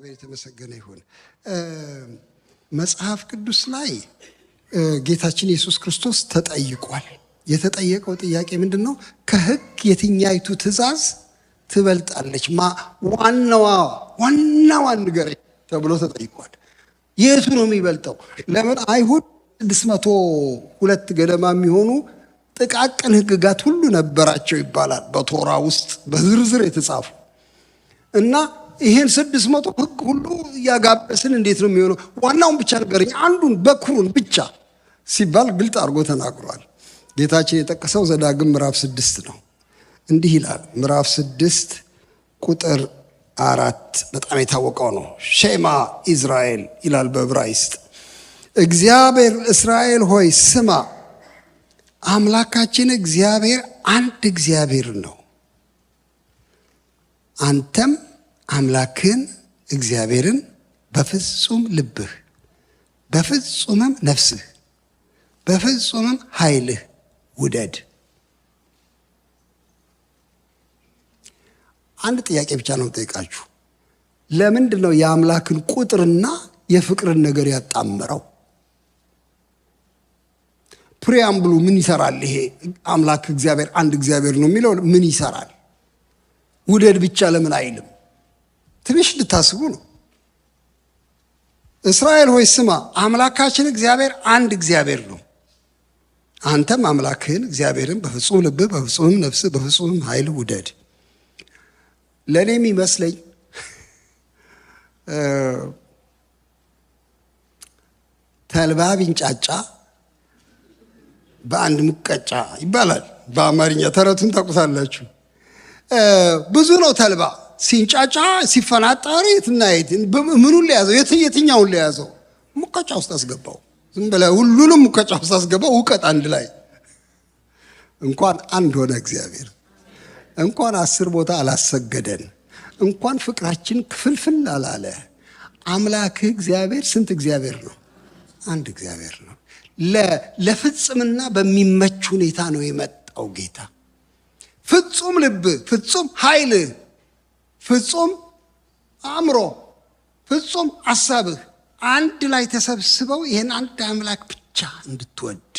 እግዚአብሔር የተመሰገነ ይሁን። መጽሐፍ ቅዱስ ላይ ጌታችን ኢየሱስ ክርስቶስ ተጠይቋል። የተጠየቀው ጥያቄ ምንድነው? ከሕግ የትኛይቱ ትእዛዝ ትበልጣለች? ዋናዋን ንገረኝ ተብሎ ተጠይቋል። የቱ ነው የሚበልጠው? ለምን አይሁድ 602 ገደማ የሚሆኑ ጥቃቅን ሕግጋት ሁሉ ነበራቸው ይባላል በቶራ ውስጥ በዝርዝር የተጻፉ እና ይሄን 600 ሕግ ሁሉ ያጋበስን እንዴት ነው የሚሆነው? ዋናውን ብቻ ንገረኝ፣ አንዱን በኩሩን ብቻ ሲባል ግልጥ አድርጎ ተናግሯል። ጌታችን የጠቀሰው ዘዳግም ምዕራፍ 6 ነው። እንዲህ ይላል። ምዕራፍ 6 ቁጥር 4 በጣም የታወቀው ነው። ሼማ ኢዝራኤል ይላል በዕብራይስጥ። እግዚአብሔር እስራኤል ሆይ ስማ፣ አምላካችን እግዚአብሔር አንድ እግዚአብሔር ነው። አንተም አምላክን እግዚአብሔርን በፍጹም ልብህ፣ በፍጹምም ነፍስህ፣ በፍጹምም ኃይልህ ውደድ። አንድ ጥያቄ ብቻ ነው ጠይቃችሁ። ለምንድን ነው የአምላክን ቁጥርና የፍቅርን ነገር ያጣመረው? ፕሪያምብሉ ምን ይሰራል? ይሄ አምላክ እግዚአብሔር አንድ እግዚአብሔር ነው የሚለው ምን ይሰራል? ውደድ ብቻ ለምን አይልም? ትንሽ እንድታስቡ ነው። እስራኤል ሆይ ስማ፣ አምላካችን እግዚአብሔር አንድ እግዚአብሔር ነው። አንተም አምላክህን እግዚአብሔርን በፍጹም ልብህ፣ በፍጹም ነፍስህ፣ በፍጹም ኃይል ውደድ። ለእኔ የሚመስለኝ ተልባ ቢንጫጫ በአንድ ሙቀጫ ይባላል በአማርኛ። ተረቱን ታውቁታላችሁ። ብዙ ነው ተልባ ሲንጫጫ ሲፈናጠር የትና የት ምኑን ለያዘው የትኛውን ለያዘው ሙቀጫ ውስጥ አስገባው። ዝም ብለህ ሁሉንም ሙቀጫ ውስጥ አስገባው። ውቀጥ አንድ ላይ እንኳን አንድ ሆነ እግዚአብሔር። እንኳን 10 ቦታ አላሰገደን። እንኳን ፍቅራችን ክፍልፍል አላለ። አምላክህ እግዚአብሔር ስንት እግዚአብሔር ነው? አንድ እግዚአብሔር ነው። ለፍጽምና በሚመች ሁኔታ ነው የመጣው ጌታ። ፍጹም ልብ፣ ፍጹም ኃይል፣ ፍጹም አእምሮ፣ ፍጹም ሐሳብህ አንድ ላይ ተሰብስበው ይህን አንድ አምላክ ብቻ እንድትወድ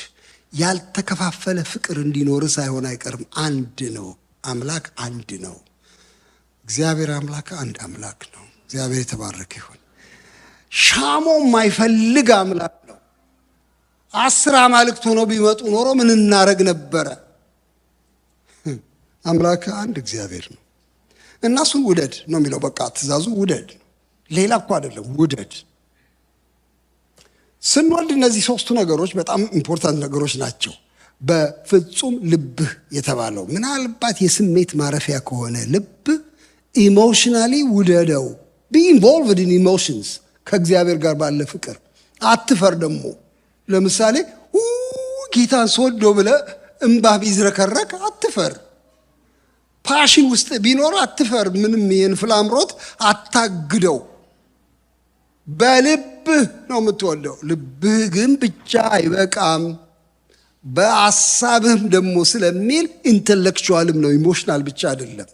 ያልተከፋፈለ ፍቅር እንዲኖር ሳይሆን አይቀርም። አንድ ነው አምላክ፣ አንድ ነው እግዚአብሔር። አምላክ አንድ አምላክ ነው። እግዚአብሔር የተባረከ ይሁን። ሻሞ የማይፈልግ አምላክ ነው። 10 አማልክት ሆነው ቢመጡ ኖሮ ምን እናረግ ነበረ? አምላክ አንድ እግዚአብሔር ነው እና እሱን ውደድ ነው የሚለው። በቃ ትእዛዙ ውደድ፣ ሌላ እኮ አይደለም፣ ውደድ። ስንወልድ እነዚህ 3ቱ ነገሮች በጣም ኢምፖርታንት ነገሮች ናቸው። በፍጹም ልብህ የተባለው ምናልባት የስሜት ማረፊያ ከሆነ ልብ ኢሞሽናሊ ውደደው። ቢ ኢንቮልቭድ ኢን ኢሞሽንስ፣ ከእግዚአብሔር ጋር ባለ ፍቅር አትፈር። ደግሞ ለምሳሌ ጌታን ስወዶ ብለህ እምባ ቢዝረከረክ አትፈር። ፓሽን ውስጥ ቢኖር አትፈር። ምንም ይህን ፍላምሮት አታግደው። በልብህ ነው የምትወደው። ልብህ ግን ብቻ አይበቃም፣ በአሳብህም ደግሞ ስለሚል ኢንተሌክቹዋልም ነው፣ ኢሞሽናል ብቻ አይደለም።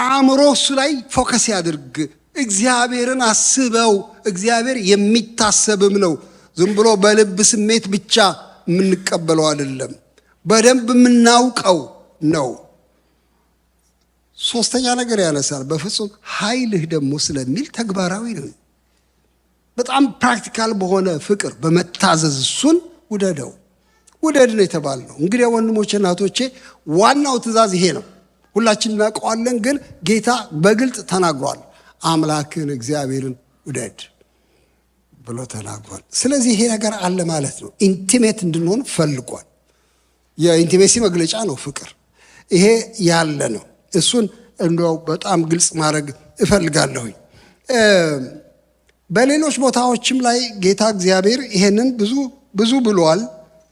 አእምሮ እሱ ላይ ፎከስ ያድርግ። እግዚአብሔርን አስበው። እግዚአብሔር የሚታሰብም ነው። ዝም ብሎ በልብ ስሜት ብቻ የምንቀበለው አይደለም፣ በደንብ የምናውቀው ነው። 3ኛ ነገር ያነሳል። በፍጹም ኃይልህ ደግሞ ስለሚል ተግባራዊ ነው። በጣም ፕራክቲካል በሆነ ፍቅር በመታዘዝ እሱን ውደደው። ውደድ ነው የተባልነው። እንግዲህ ወንድሞቼ እናቶቼ፣ ዋናው ትእዛዝ ይሄ ነው። ሁላችን እናውቀዋለን፣ ግን ጌታ በግልጥ ተናግሯል። አምላክን እግዚአብሔርን ውደድ ብሎ ተናግሯል። ስለዚህ ይሄ ነገር አለ ማለት ነው። ኢንቲሜት እንድንሆን ፈልጓል። የኢንቲሜሲ መግለጫ ነው ፍቅር። ይሄ ያለ ነው። እሱን እንደው በጣም ግልጽ ማድረግ እፈልጋለሁኝ። በሌሎች ቦታዎችም ላይ ጌታ እግዚአብሔር ይሄንን ብዙ ብሏል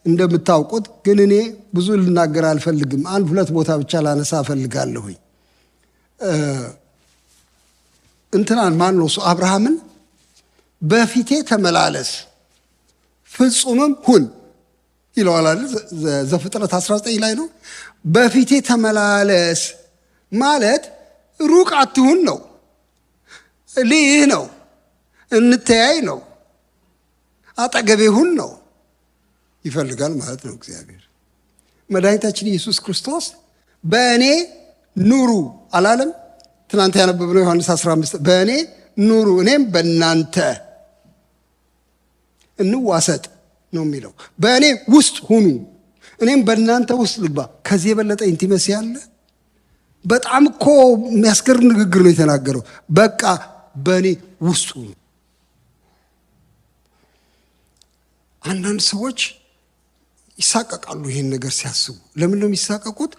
እንደምታውቁት። ግን እኔ ብዙ ልናገር አልፈልግም። 1-2 ቦታ ብቻ ላነሳ እፈልጋለሁኝ። እንትናን ማን ነው እሱ? አብርሃምን በፊቴ ተመላለስ ፍጹምም ሁን ይለዋል አይደል? ዘፍጥረት 19 ላይ ነው። በፊቴ ተመላለስ ማለት ሩቅ አትሁን ነው። ልይህ ነው። እንተያይ ነው፣ አጠገቤ ሁን ነው ይፈልጋል ማለት ነው እግዚአብሔር። መድኃኒታችን ኢየሱስ ክርስቶስ በእኔ ኑሩ አላለም? ትናንት ያነበብነው ዮሐንስ 15 በእኔ ኑሩ እኔም በእናንተ እንዋሰጥ ነው የሚለው። በእኔ ውስጥ ሁኑ እኔም በእናንተ ውስጥ ልግባ። ከዚህ የበለጠ ኢንቲመሲ አለ? በጣም እኮ የሚያስገርም ንግግር ነው የተናገረው። በቃ በእኔ ውስጥ ሁኑ። አንዳንድ ሰዎች ይሳቀቃሉ ይሄን ነገር ሲያስቡ። ለምን ነው የሚሳቀቁት?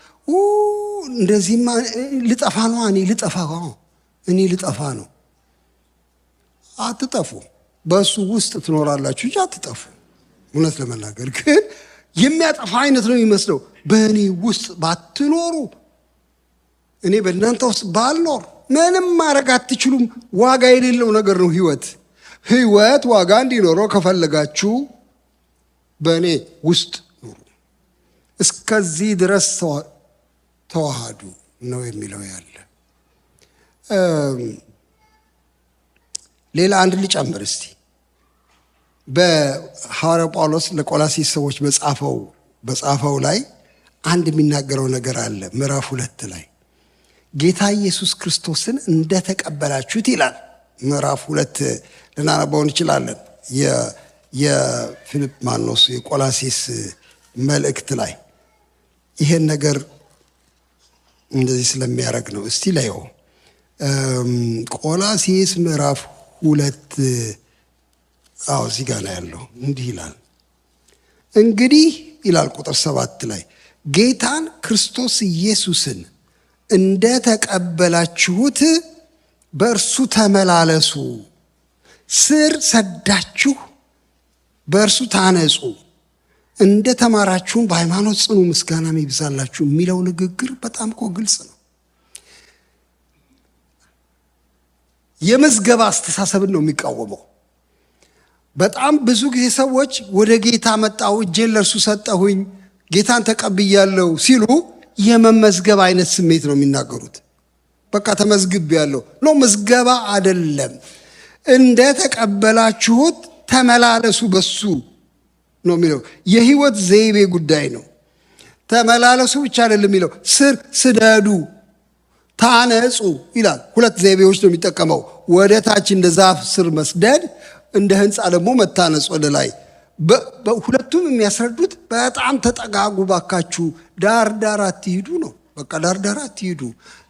እንደዚህማ ልጠፋ ነው፣ እኔ ልጠፋ ነው። አትጠፉ፣ በእሱ ውስጥ ትኖራላችሁ እንጂ አትጠፉ። እውነት ለመናገር ግን የሚያጠፋ አይነት ነው የሚመስለው። በእኔ ውስጥ ባትኖሩ፣ እኔ በእናንተ ውስጥ ባልኖር ምንም ማድረግ አትችሉም። ዋጋ የሌለው ነገር ነው ህይወት ዋጋ እንዲኖረው ከፈለጋችሁ በእኔ ውስጥ ኑሩ፣ እስከዚህ ድረስ ተዋሃዱ ነው የሚለው ያለ። ሌላ አንድ ልጨምር እስቲ። በሐዋርያው ጳውሎስ ለቆላስይስ ሰዎች በጻፈው ላይ አንድ የሚናገረው ነገር አለ። ምዕራፍ 2 ላይ ጌታ ኢየሱስ ክርስቶስን እንደተቀበላችሁት ይላል። ምዕራፍ 2 ልናነባው እንችላለን። የፊልጵ ማኖስ የቆላስይስ መልእክት ላይ ይሄን ነገር እንደዚህ ስለሚያደርግ ነው። እስቲ ላየው። ቆላስይስ ምዕራፍ 2 እዚህ ጋር ነው ያለው። እንዲህ ይላል። እንግዲህ ይላል ቁጥር 7 ላይ ጌታን ክርስቶስ ኢየሱስን እንደተቀበላችሁት በእርሱ ተመላለሱ፣ ስር ሰዳችሁ በእርሱ ታነጹ፣ እንደ ተማራችሁም በሃይማኖት ጽኑ፣ ምስጋናም ይብዛላችሁ የሚለው ንግግር በጣም እኮ ግልጽ ነው። የምዝገባ አስተሳሰብን ነው የሚቃወመው። በጣም ብዙ ጊዜ ሰዎች ወደ ጌታ መጣሁ፣ እጄን ለእርሱ ሰጠሁኝ፣ ጌታን ተቀብያለሁ ሲሉ የመመዝገብ አይነት ስሜት ነው የሚናገሩት። በቃ ተመዝግቤያለሁ ነው። ምዝገባ አይደለም። እንደ ተቀበላችሁት ተመላለሱ በሱ ነው የሚለው። የህይወት ዘይቤ ጉዳይ ነው። ተመላለሱ ብቻ አይደለም የሚለው፣ ስር ስደዱ፣ ታነጹ ይላል። ሁለት ዘይቤዎች ነው የሚጠቀመው። ወደ ታች እንደ ዛፍ ስር መስደድ፣ እንደ ህንፃ ደግሞ መታነጽ ወደ ላይ። ሁለቱም የሚያስረዱት በጣም ተጠጋጉ ባካችሁ፣ ዳር ዳር አትሂዱ ነው። በቃ ዳር ዳር አትሂዱ።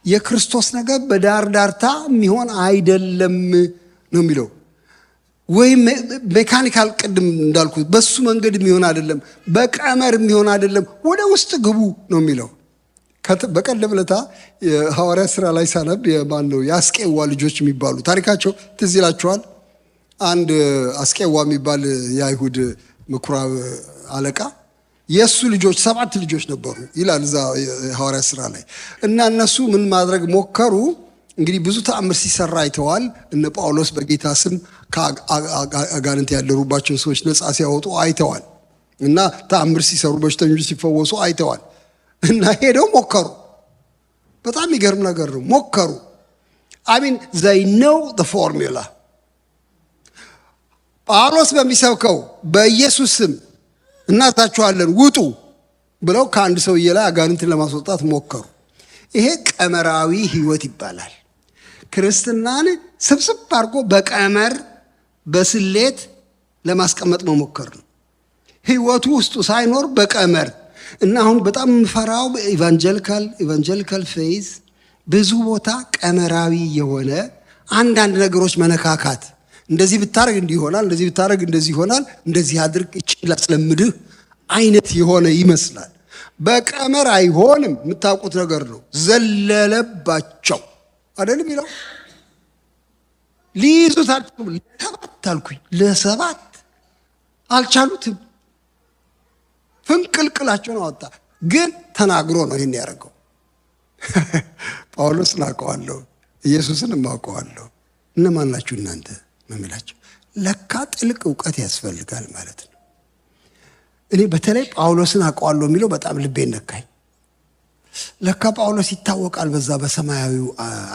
የክርስቶስ ነገር በዳር ዳርታ የሚሆን አይደለም ነው የሚለው። ወይም ሜካኒካል ቅድም እንዳልኩት በሱ መንገድ የሚሆን አይደለም፣ በቀመር የሚሆን አይደለም፣ ወደ ውስጥ ግቡ ነው የሚለው። በቀደም ዕለት የሐዋርያት ሥራ ላይ ሳነብ የአስቄዋ ልጆች የሚባሉ ታሪካቸው ትዝ ይላችኋል። አንድ አስቄዋ የሚባል የአይሁድ ምኩራብ አለቃ የእሱ ልጆች 7 ልጆች ነበሩ ይላል እዛ የሐዋርያት ሥራ ላይ። እና እነሱ ምን ማድረግ ሞከሩ? እንግዲህ ብዙ ተአምር ሲሰራ አይተዋል። እነ ጳውሎስ በጌታ ስም ከአጋንንት ያደሩባቸውን ሰዎች ነፃ ሲያወጡ አይተዋል። እና ተአምር ሲሰሩ፣ በሽተኞች ሲፈወሱ አይተዋል። እና ሄደው ሞከሩ። በጣም የሚገርም ነገር ነው። ሞከሩ። አሚን ዘይ ነው ፎርሙላ። ጳውሎስ በሚሰብከው በኢየሱስ ስም እናዛችኋለን ውጡ ብለው ከአንድ ሰውዬ ላይ አጋንንትን ለማስወጣት ሞከሩ። ይሄ ቀመራዊ ህይወት ይባላል። ክርስትናን ስብስብ አድርጎ በቀመር በስሌት ለማስቀመጥ መሞከር ነው። ህይወቱ ውስጡ ሳይኖር በቀመር እና አሁን በጣም የምፈራው ኢቫንጀሊካል ፌዝ ብዙ ቦታ ቀመራዊ የሆነ አንዳንድ ነገሮች መነካካት፣ እንደዚህ ብታረግ እንዲህ ይሆናል፣ እንደዚህ ብታረግ እንደዚህ ይሆናል፣ እንደዚህ አድርግ እችል አስለምድህ አይነት የሆነ ይመስላል። በቀመር አይሆንም። የምታውቁት ነገር ነው። ዘለለባቸው አይደለም ይለው ሊይዙት ለሰባት አልቻሉትም። ፍንቅልቅላቸውን አወጣ። ግን ተናግሮ ነው ይህን ያደረገው። ጳውሎስን አውቀዋለሁ፣ ኢየሱስን አውቀዋለሁ፣ እነማን ናችሁ እናንተ ነው የሚላቸው። ለካ ጥልቅ እውቀት ያስፈልጋል ማለት ነው። እኔ በተለይ ጳውሎስን አውቀዋለሁ የሚለው በጣም ልቤን ነካኝ። ለካ ጳውሎስ ይታወቃል በዛ በሰማያዊው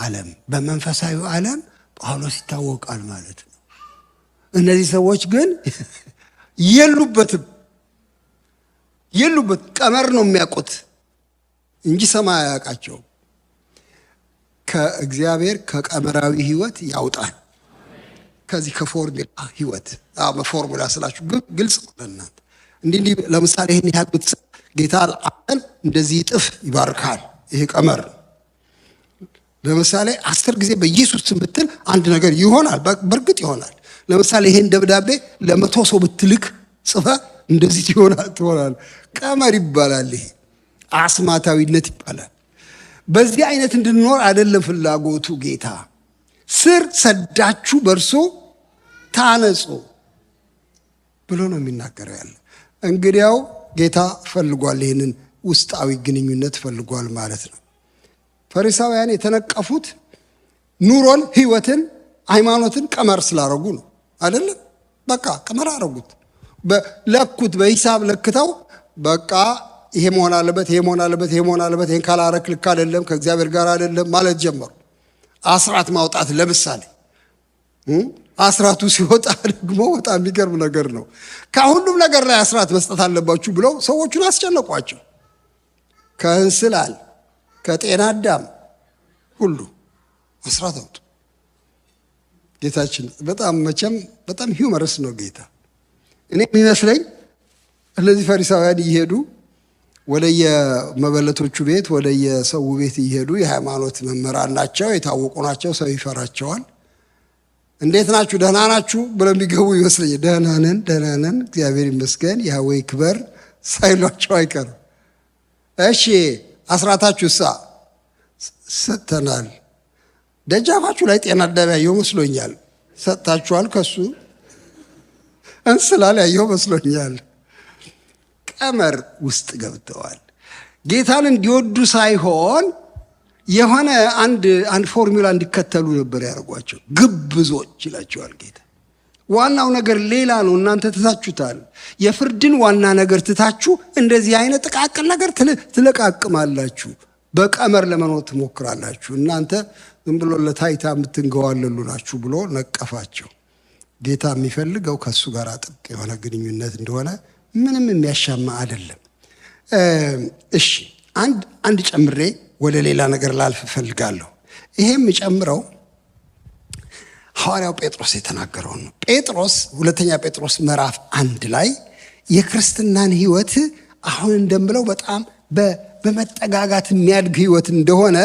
ዓለም፣ በመንፈሳዊው ዓለም ጳውሎስ ይታወቃል ማለት ነው። እነዚህ ሰዎች ግን የሉበትም። ቀመር ነው የሚያውቁት እንጂ ሰማይ አያውቃቸውም። ከእግዚአብሔር ከቀመራዊ ህይወት ያውጣል። ከዚህ ከፎርሙላ ህይወት በፎርሙላ ስላችሁ ግልጽ ለእናንተ እንዲህ ለምሳሌ ይህን ያህል ብትሰጥ ጌታ አንተን እንደዚህ እጥፍ ይባርካል። ይሄ ቀመር ለምሳሌ 10 ጊዜ በኢየሱስ ስም ብትል አንድ ነገር ይሆናል። በእርግጥ ይሆናል። ለምሳሌ ይሄን ደብዳቤ ለ100 ሰው ብትልክ ጽፈ እንደዚህ ትሆናል። ቀመር ይባላል። ይሄ አስማታዊነት ይባላል። በዚህ አይነት እንድንኖር አይደለም ፍላጎቱ ጌታ። ስር ሰዳችሁ በእርሱ ታነጹ ብሎ ነው የሚናገረው ያለ። እንግዲያው ጌታ ፈልጓል፣ ይህንን ውስጣዊ ግንኙነት ፈልጓል ማለት ነው። ፈሪሳውያን የተነቀፉት ኑሮን፣ ህይወትን፣ ሃይማኖትን ቀመር ስላረጉ ነው አይደለም። በቃ ቀመር አረጉት፣ ለኩት፣ በሂሳብ ለክተው በቃ ይሄ መሆን አለበት፣ ይሄ መሆን አለበት፣ ይሄ መሆን አለበት፣ ይሄን ካላረክ ልክ አይደለም፣ ከእግዚአብሔር ጋር አይደለም ማለት ጀመሩ። አስራት ማውጣት ለምሳሌ አስራቱ ሲወጣ ደግሞ በጣም የሚገርም ነገር ነው። ከሁሉም ነገር ላይ አስራት መስጠት አለባችሁ ብለው ሰዎቹን አስጨነቋቸው። ከእንስላል ከጤና አዳም ሁሉ አስራት አውጡ። ጌታችን በጣም ሂውመረስ ነው ጌታ። እኔ የሚመስለኝ እነዚህ ፈሪሳውያን እየሄዱ ወደየመበለቶቹ ቤት ወደየሰው ቤት እየሄዱ የሃይማኖት መምህራን ናቸው፣ የታወቁ ናቸው፣ ሰው ይፈራቸዋል። እንዴት ናችሁ ደህና ናችሁ ብለው የሚገቡ ይመስለኛል። ደህና ነን እግዚአብሔር ይመስገን ያህዌ ይክበር ሳይሏቸው አይቀርም። እሺ አስራታችሁሳ? ሰጥተናል። ደጃፋችሁ ላይ ጤና አዳም ያየው መስሎኛል። ሰጥታችኋል? ከሱ እንስላል ያየው መስሎኛል። ቀመር ውስጥ ገብተዋል። ጌታን እንዲወዱ ሳይሆን የሆነ አንድ ፎርሙላ እንዲከተሉ ነበር ያደርጓቸው። ግብዞች ይላቸዋል ጌታ። ዋናው ነገር ሌላ ነው፣ እናንተ ትታችሁታል። የፍርድን ዋና ነገር ትታችሁ እንደዚህ አይነት ጥቃቅን ነገር ትለቃቅማላችሁ፣ በቀመር ለመኖር ትሞክራላችሁ። እናንተ ዝም ብሎ ለታይታ የምትንገዋለሉ ናችሁ ብሎ ነቀፋቸው። ጌታ የሚፈልገው ከእሱ ጋር ጥብቅ የሆነ ግንኙነት እንደሆነ ምንም የሚያሻማ አይደለም። እሺ አንድ ጨምሬ ወደ ሌላ ነገር ላልፍ እፈልጋለሁ። ይሄም ጨምረው ሐዋርያው ጴጥሮስ የተናገረው ነው። ጴጥሮስ ሁለተኛ ጴጥሮስ ምዕራፍ 1 ላይ የክርስትናን ህይወት አሁን እንደምለው በጣም በመጠጋጋት የሚያድግ ህይወት እንደሆነ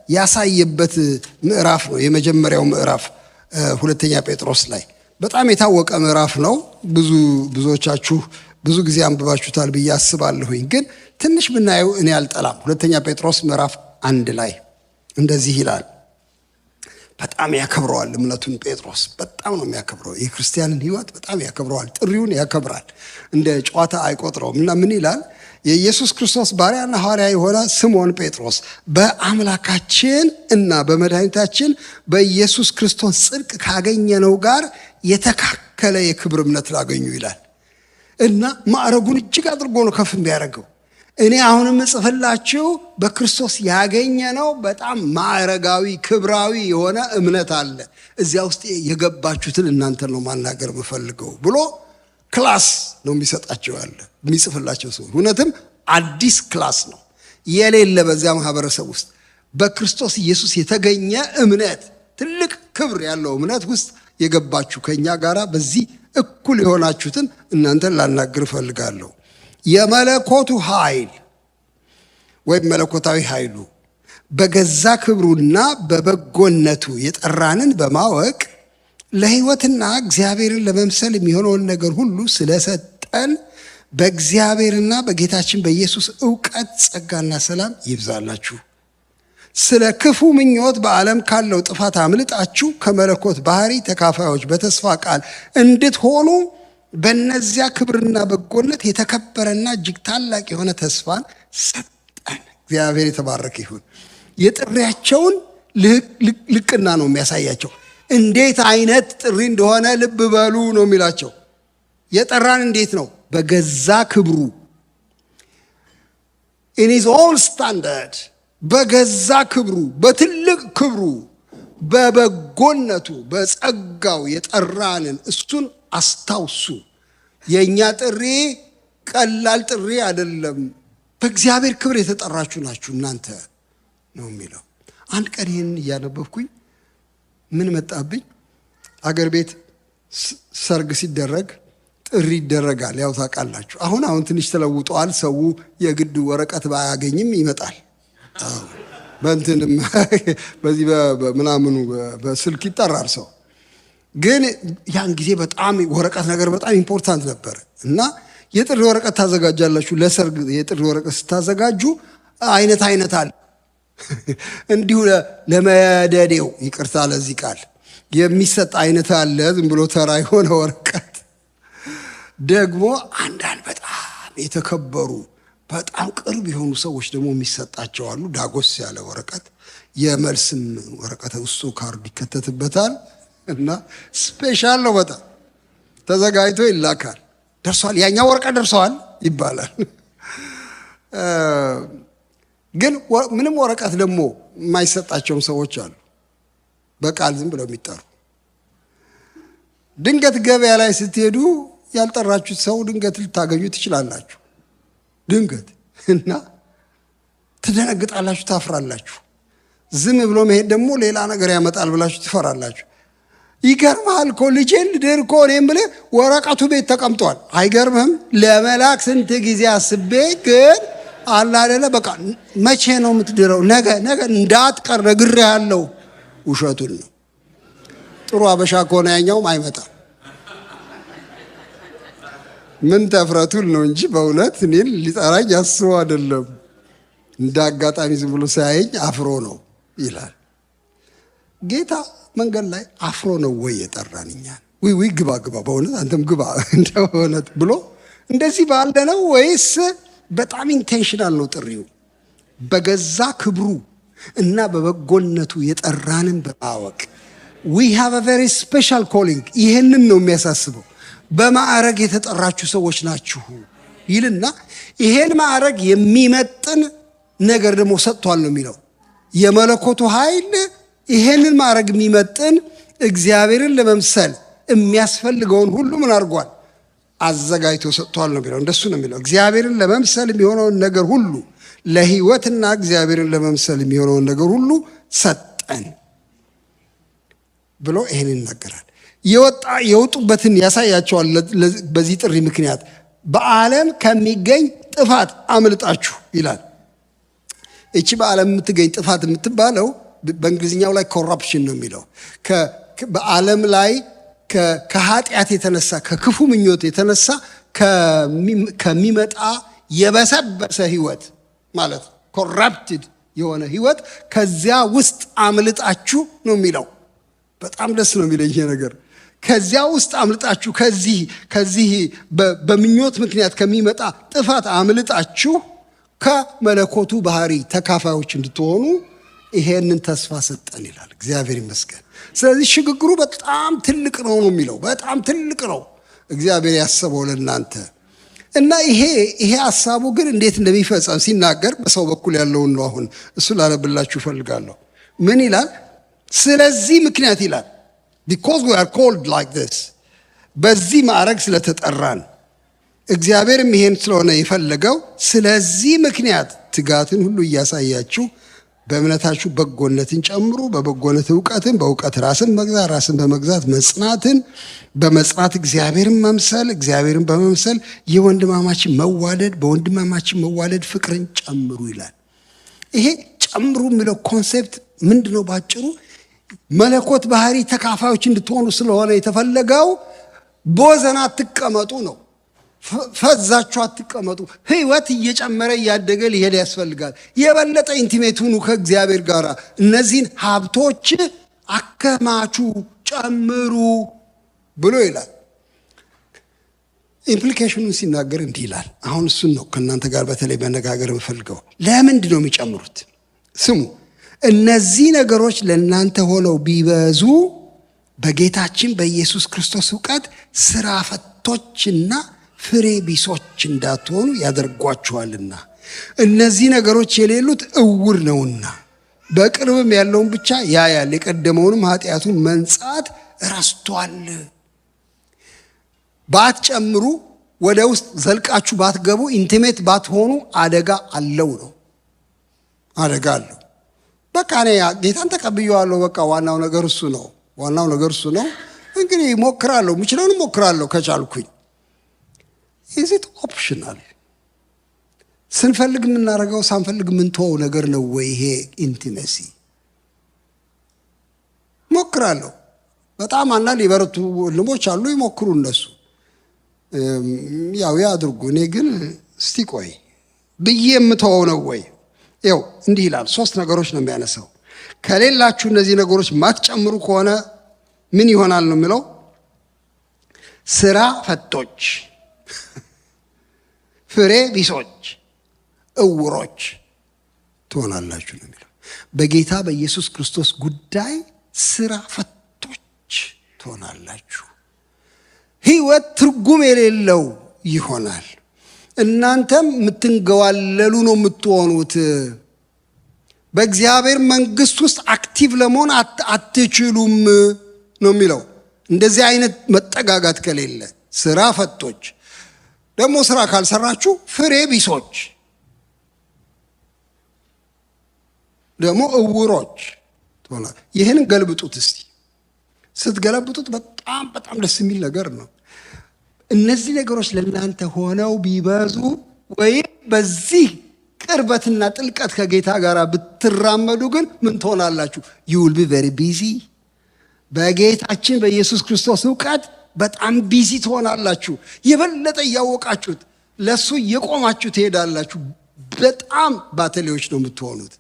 ያሳየበት ምዕራፍ ነው። የመጀመሪያው ምዕራፍ ሁለተኛ ጴጥሮስ ላይ በጣም የታወቀ ምዕራፍ ነው። ብዙዎቻችሁ ብዙ ጊዜ አንብባችሁታል ብዬ አስባለሁኝ። ግን ትንሽ ብናየው እኔ አልጠላም። ሁለተኛ ጴጥሮስ ምዕራፍ 1 ላይ እንደዚህ ይላል። በጣም ያከብረዋል እምነቱን ጴጥሮስ በጣም ነው የሚያከብረው። የክርስቲያንን ህይወት በጣም ያከብረዋል። ጥሪውን ያከብራል፣ እንደ ጨዋታ አይቆጥረውም። እና ምን ይላል? የኢየሱስ ክርስቶስ ባሪያና ሐዋርያ የሆነ ስምዖን ጴጥሮስ በአምላካችን እና በመድኃኒታችን በኢየሱስ ክርስቶስ ጽድቅ ካገኘነው ጋር የተካከለ የክብር እምነት ላገኙ ይላል። እና ማዕረጉን እጅግ አድርጎ ነው ከፍ የሚያደርገው። እኔ አሁንም እጽፍላችሁ በክርስቶስ ያገኘነው በጣም ማዕረጋዊ ክብራዊ የሆነ እምነት አለ። እዚያ ውስጥ የገባችሁትን እናንተን ነው ማናገር የምፈልገው ብሎ ክላስ ነው የሚሰጣቸው ያለ የሚጽፍላቸው ሰው። እውነትም አዲስ ክላስ ነው የሌለ በዚያ ማህበረሰብ ውስጥ በክርስቶስ ኢየሱስ የተገኘ እምነት፣ ትልቅ ክብር ያለው እምነት ውስጥ የገባችሁ ከኛ ጋራ በዚህ እኩል የሆናችሁትን እናንተን ላናግር እፈልጋለሁ። የመለኮቱ ኃይል ወይም መለኮታዊ ኃይሉ በገዛ ክብሩና በበጎነቱ የጠራንን በማወቅ ለሕይወትና እግዚአብሔርን ለመምሰል የሚሆነውን ነገር ሁሉ ስለሰጠን በእግዚአብሔርና በጌታችን በኢየሱስ ዕውቀት ጸጋና ሰላም ይብዛላችሁ። ስለ ክፉ ምኞት በዓለም ካለው ጥፋት አምልጣችሁ ከመለኮት ባህሪ ተካፋዮች በተስፋ ቃል እንድትሆኑ በእነዚያ ክብርና በጎነት የተከበረና እጅግ ታላቅ የሆነ ተስፋን ሰጠን። እግዚአብሔር የተባረከ ይሁን። የጥሪያቸውን ልቅና ነው የሚያሳያቸው። እንዴት አይነት ጥሪ እንደሆነ ልብ በሉ ነው የሚላቸው። የጠራን እንዴት ነው? በገዛ ክብሩ in his own standard በገዛ ክብሩ በትልቅ ክብሩ በበጎነቱ በጸጋው የጠራንን እሱን አስታውሱ። የእኛ ጥሪ ቀላል ጥሪ አይደለም። በእግዚአብሔር ክብር የተጠራችሁ ናችሁ እናንተ ነው የሚለው። አንድ ቀን ይህን እያነበብኩኝ ምን መጣብኝ? አገር ቤት ሰርግ ሲደረግ ጥሪ ይደረጋል። ያው ታውቃላችሁ፣ አሁን ትንሽ ተለውጧል። ሰው የግድ ወረቀት ባያገኝም ይመጣል። በእንትንም በዚህ በምናምኑ በስልክ ይጠራል ሰው። ግን ያን ጊዜ በጣም ወረቀት ነገር በጣም ኢምፖርታንት ነበር እና የጥሪ ወረቀት ታዘጋጃላችሁ። ለሰርግ የጥሪ ወረቀት ስታዘጋጁ አይነት አለ። እንዲሁ ለመደዴው ይቅርታ ለዚህ ቃል የሚሰጥ አይነት አለ። ዝም ብሎ ተራ የሆነ ወረቀት ደግሞ አንዳንድ በጣም የተከበሩ በጣም ቅርብ የሆኑ ሰዎች ደግሞ የሚሰጣቸው አሉ። ዳጎስ ያለ ወረቀት፣ የመልስም ወረቀት ውስጡ ካርድ ይከተትበታል እና ስፔሻል ነው። በጣም ተዘጋጅቶ ይላካል። ደርሷል፣ ያኛው ወረቀት ደርሰዋል ይባላል። ግን ምንም ወረቀት ደግሞ የማይሰጣቸውም ሰዎች አሉ፣ በቃል ዝም ብለው የሚጠሩ። ድንገት ገበያ ላይ ስትሄዱ ያልጠራችሁት ሰው ድንገት ልታገኙ ትችላላችሁ። ድንገት እና ትደነግጣላችሁ፣ ታፍራላችሁ። ዝም ብሎ መሄድ ደግሞ ሌላ ነገር ያመጣል ብላችሁ ትፈራላችሁ። ይገርምሃል እኮ ልጄን ልድር እኮ እኔም ብለህ ወረቀቱ ቤት ተቀምጧል። አይገርምህም? ለመላክ ስንት ጊዜ አስቤ ግን አለ አይደለ፣ በቃ መቼ ነው የምትድረው? ነገ እንዳትቀር ነግሬሃለሁ። ውሸቱን ነው። ጥሩ አበሻ ከሆነ ያኛውም አይመጣም። ምን ተፍረቱን ነው እንጂ በእውነት እኔን ሊጠራኝ አስቦ አይደለም። እንደ አጋጣሚ ዝም ብሎ ሳያየኝ አፍሮ ነው ይላል ጌታ። መንገድ ላይ አፍሮ ነው ወይ የጠራን እኛን? ወይ ግባ በእውነት አንተም ግባ እንደሆነት ብሎ እንደዚህ ባለ ነው ወይስ በጣም ኢንቴንሽናል ነው ጥሪው? በገዛ ክብሩ እና በበጎነቱ የጠራንን በማወቅ we have a very special calling። ይሄንን ነው የሚያሳስበው። በማዕረግ የተጠራችሁ ሰዎች ናችሁ ይልና ይሄን ማዕረግ የሚመጥን ነገር ደግሞ ሰጥቷል ነው የሚለው። የመለኮቱ ኃይል ይሄንን ማዕረግ የሚመጥን እግዚአብሔርን ለመምሰል የሚያስፈልገውን ሁሉ ምን አድርጓል? አዘጋጅቶ ሰጥቷል ነው የሚለው። እንደሱ ነው የሚለው። እግዚአብሔርን ለመምሰል የሚሆነውን ነገር ሁሉ፣ ለሕይወትና እግዚአብሔርን ለመምሰል የሚሆነውን ነገር ሁሉ ሰጠን ብሎ ይሄን ይናገራል። የወጡበትን ያሳያቸዋል። በዚህ ጥሪ ምክንያት በዓለም ከሚገኝ ጥፋት አምልጣችሁ ይላል። እቺ በዓለም የምትገኝ ጥፋት የምትባለው በእንግሊዝኛው ላይ ኮራፕሽን ነው የሚለው። በዓለም ላይ ከኃጢአት የተነሳ ከክፉ ምኞት የተነሳ ከሚመጣ የበሰበሰ ህይወት ማለት ኮራፕትድ የሆነ ህይወት ከዚያ ውስጥ አምልጣችሁ ነው የሚለው። በጣም ደስ ነው የሚለኝ ይሄ ነገር። ከዚያ ውስጥ አምልጣችሁ ከዚህ በምኞት ምክንያት ከሚመጣ ጥፋት አምልጣችሁ ከመለኮቱ ባህሪ ተካፋዮች እንድትሆኑ ይሄንን ተስፋ ሰጠን ይላል። እግዚአብሔር ይመስገን። ስለዚህ ሽግግሩ በጣም ትልቅ ነው የሚለው። በጣም ትልቅ ነው እግዚአብሔር ያሰበው ለእናንተ እና ይሄ ሐሳቡ ግን እንዴት እንደሚፈጸም ሲናገር በሰው በኩል ያለውን ነው። አሁን እሱ ላነብላችሁ እፈልጋለሁ። ምን ይላል? ስለዚህ ምክንያት ይላል because we are called like this፣ በዚህ ማዕረግ ስለተጠራን እግዚአብሔርም ይሄን ስለሆነ የፈለገው ስለዚህ ምክንያት ትጋትን ሁሉ እያሳያችሁ በእምነታችሁ በጎነትን ጨምሩ፣ በበጎነት እውቀትን፣ በእውቀት ራስን መግዛት፣ ራስን በመግዛት መጽናትን፣ በመጽናት እግዚአብሔርን መምሰል፣ እግዚአብሔርን በመምሰል የወንድማማችን መዋደድ፣ በወንድማማችን መዋደድ ፍቅርን ጨምሩ ይላል። ይሄ ጨምሩ የሚለው ኮንሴፕት ምንድነው? ባጭሩ መለኮት ባህሪ ተካፋዮች እንድትሆኑ ስለሆነ የተፈለገው ቦዘና አትቀመጡ ነው። ፈዛችሁ አትቀመጡ። ህይወት እየጨመረ እያደገ ሊሄድ ያስፈልጋል። የበለጠ ኢንቲሜት ሁኑ ከእግዚአብሔር ጋር። እነዚህን ሀብቶች አከማቹ፣ ጨምሩ ብሎ ይላል። ኢምፕሊኬሽኑን ሲናገር እንዲህ ይላል። አሁን እሱን ነው ከእናንተ ጋር በተለይ መነጋገር የምፈልገው። ለምንድን ነው የሚጨምሩት? ስሙ። እነዚህ ነገሮች ለእናንተ ሆነው ቢበዙ በጌታችን በኢየሱስ ክርስቶስ እውቀት ስራ ፈቶችና ፍሬ ቢሶች እንዳትሆኑ ያደርጓችኋልና። እነዚህ ነገሮች የሌሉት እውር ነውና በቅርብም ያለውን ብቻ ያያል፣ የቀደመውንም ኃጢአቱን መንጻት ረስቷል። ባትጨምሩ ወደ ውስጥ ዘልቃችሁ ባትገቡ ኢንቲሜት ባትሆኑ አደጋ አለው ነው። አደጋ አለው። በቃ እኔ ጌታን ተቀብዬዋለሁ። በቃ ዋናው ነገር እሱ ነው። እንግዲህ ሞክራለሁ፣ ምችለውን ሞክራለሁ ከቻልኩኝ። ኢዝ ኢት ኦፕሽናል? ስንፈልግ የምናደርገው ሳንፈልግ የምንተወው ነገር ነው ወይ ይሄ ኢንቲሜሲ? ሞክራለሁ። በጣም አንዳንድ የበረቱ ልሞች አሉ፣ ይሞክሩ እነሱ ያው ያድርጉ። እኔ ግን እስቲ ቆይ ብዬ የምተወው ነው ወይ? ይኸው እንዲህ ይላል። 3 ነገሮች ነው የሚያነሳው። ከሌላችሁ እነዚህ ነገሮች ማትጨምሩ ከሆነ ምን ይሆናል ነው የሚለው? ስራ ፈቶች፣ ፍሬ ቢሶች፣ እውሮች ትሆናላችሁ ነው የሚለው። በጌታ በኢየሱስ ክርስቶስ ጉዳይ ስራ ፈቶች ትሆናላችሁ። ህይወት ትርጉም የሌለው ይሆናል። እናንተም የምትንገዋለሉ ነው የምትሆኑት። በእግዚአብሔር መንግስት ውስጥ አክቲቭ ለመሆን አትችሉም ነው የሚለው። እንደዚህ አይነት መጠጋጋት ከሌለ ስራ ፈቶች፣ ደግሞ ስራ ካልሰራችሁ ፍሬ ቢሶች፣ ደግሞ እውሮች ትሆናል። ይህን ገልብጡት እስቲ። ስትገለብጡት በጣም በጣም ደስ የሚል ነገር ነው። እነዚህ ነገሮች ለእናንተ ሆነው ቢበዙ ወይም በዚህ ቅርበትና ጥልቀት ከጌታ ጋር ብትራመዱ ግን ምን ትሆናላችሁ? you will be very busy። በጌታችን በኢየሱስ ክርስቶስ እውቀት በጣም ቢዚ ትሆናላችሁ። የበለጠ እያወቃችሁት ለሱ እየቆማችሁ ትሄዳላችሁ። በጣም ባተሌዎች ነው የምትሆኑት።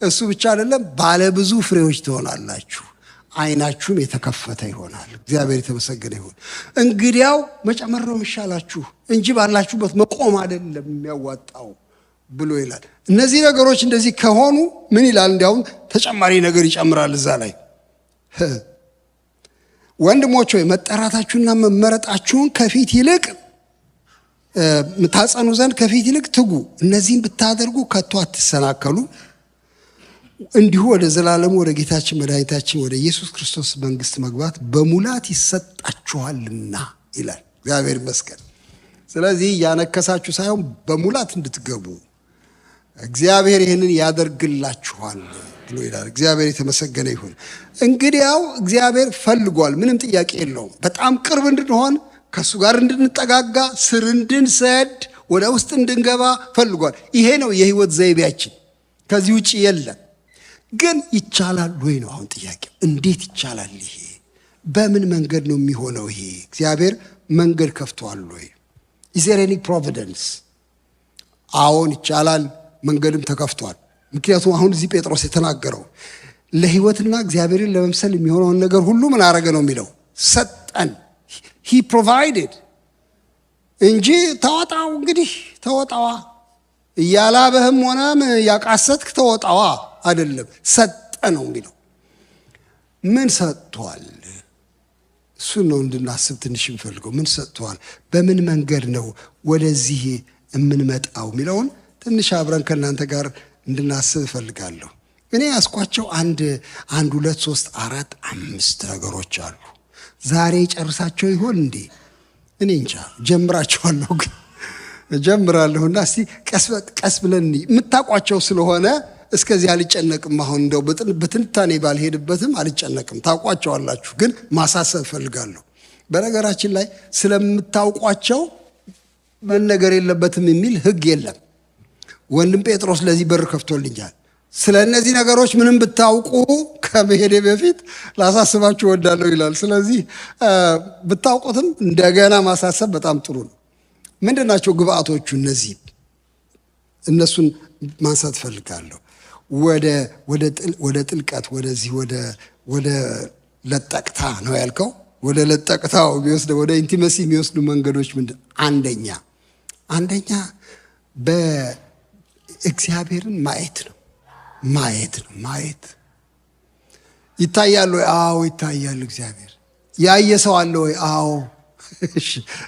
እሱ ብቻ አይደለም፣ ባለብዙ ፍሬዎች ትሆናላችሁ። አይናችሁም የተከፈተ ይሆናል። እግዚአብሔር የተመሰገነ ይሁን። እንግዲያው መጨመር ነው የሚሻላችሁ እንጂ ባላችሁበት መቆም አይደለም የሚያዋጣው ብሎ ይላል። እነዚህ ነገሮች እንደዚህ ከሆኑ ምን ይላል? እንዲያውም ተጨማሪ ነገር ይጨምራል እዛ ላይ። ወንድሞች ሆይ መጠራታችሁና መመረጣችሁን ከፊት ይልቅ ታጸኑ ዘንድ ከፊት ይልቅ ትጉ። እነዚህን ብታደርጉ ከቶ አትሰናከሉ። እንዲሁ ወደ ዘላለሙ ወደ ጌታችን መድኃኒታችን ወደ ኢየሱስ ክርስቶስ መንግስት መግባት በሙላት ይሰጣችኋልና ይላል። እግዚአብሔር ይመስገን። ስለዚህ ያነከሳችሁ ሳይሆን በሙላት እንድትገቡ እግዚአብሔር ይህንን ያደርግላችኋል ብሎ ይላል። እግዚአብሔር የተመሰገነ ይሁን። እንግዲያው እግዚአብሔር ፈልጓል፣ ምንም ጥያቄ የለውም። በጣም ቅርብ እንድንሆን፣ ከእሱ ጋር እንድንጠጋጋ፣ ስር እንድንሰድ፣ ወደ ውስጥ እንድንገባ ፈልጓል። ይሄ ነው የህይወት ዘይቤያችን። ከዚህ ውጭ የለም። ግን ይቻላል ወይ ነው አሁን ጥያቄው። እንዴት ይቻላል? ይሄ በምን መንገድ ነው የሚሆነው? ይሄ እግዚአብሔር መንገድ ከፍቷል ወይ? is there any providence? አዎን ይቻላል፣ መንገድም ተከፍቷል። ምክንያቱም አሁን እዚህ ጴጥሮስ የተናገረው ለህይወትና እግዚአብሔርን ለመምሰል የሚሆነውን ነገር ሁሉ ምን አረገ ነው የሚለው? ሰጠን። he provided እንጂ ተወጣው እንግዲህ ተወጣዋ እያላበህም ሆነም ያቃሰትክ ተወጣዋ አይደለም፣ ሰጠ ነው የሚለው። ምን ሰጥቷል? እሱን ነው እንድናስብ ትንሽ እንፈልገው። ምን ሰጥቷል? በምን መንገድ ነው ወደዚህ የምንመጣው የሚለውን ትንሽ አብረን ከእናንተ ጋር እንድናስብ እፈልጋለሁ። እኔ ያስኳቸው አንድ 2 3 4 5 ነገሮች አሉ። ዛሬ ጨርሳቸው ይሆን እንዴ? እኔ እንጃ። ጀምራቸዋለሁ ግን ጀምራለሁና እስቲ ቀስ ብለን የምታውቋቸው ስለሆነ እስከዚህ አልጨነቅም። አሁን እንደው በትንታኔ ባልሄድበትም አልጨነቅም። ታውቋቸዋላችሁ፣ ግን ማሳሰብ እፈልጋለሁ። በነገራችን ላይ ስለምታውቋቸው መነገር የለበትም የሚል ሕግ የለም። ወንድም ጴጥሮስ ለዚህ በር ከፍቶልኛል። ስለ እነዚህ ነገሮች ምንም ብታውቁ ከመሄዴ በፊት ላሳስባችሁ እወዳለሁ ይላል። ስለዚህ ብታውቁትም እንደገና ማሳሰብ በጣም ጥሩ ነው። ምንድን ናቸው ግብአቶቹ? እነሱን ማንሳት እፈልጋለሁ። ወደ ጥልቀት ወደዚህ ወደ ለጠቅታ ነው ያልከው። ወደ ለጠቅታው የሚወስደው ወደ ኢንቲመሲ የሚወስዱ መንገዶች ምንድን? አንደኛ በእግዚአብሔርን ማየት ነው። ማየት ይታያል ወይ? አዎ ይታያል። እግዚአብሔር ያየ ሰው አለ ወይ? አዎ።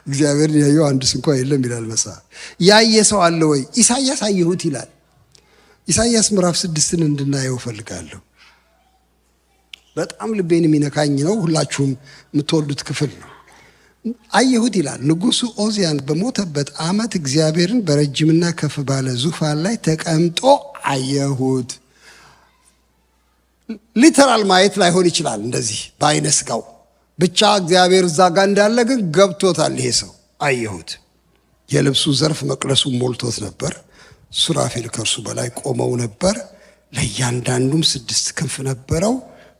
እግዚአብሔርን ያየው አንድስ እንኳን የለም ይላል መጽሐፍ። ያየ ሰው አለ ወይ? ኢሳይያስ አየሁት ይላል። ኢሳይያስ ምዕራፍ 6ን እንድናየው እፈልጋለሁ። በጣም ልቤን የሚነካኝ ነው። ሁላችሁም የምትወልዱት ክፍል ነው። አየሁት ይላል። ንጉሡ ዖዝያን በሞተበት ዓመት እግዚአብሔርን በረጅምና ከፍ ባለ ዙፋን ላይ ተቀምጦ አየሁት። ሊተራል ማየት ላይሆን ይችላል እንደዚህ በአይነ ስጋው ብቻ እግዚአብሔር እዛ ጋር እንዳለ ግን ገብቶታል። ይሄ ሰው አየሁት። የልብሱ ዘርፍ መቅደሱን ሞልቶት ነበር። ሱራፌል ከእርሱ በላይ ቆመው ነበር። ለእያንዳንዱም 6 ክንፍ ነበረው።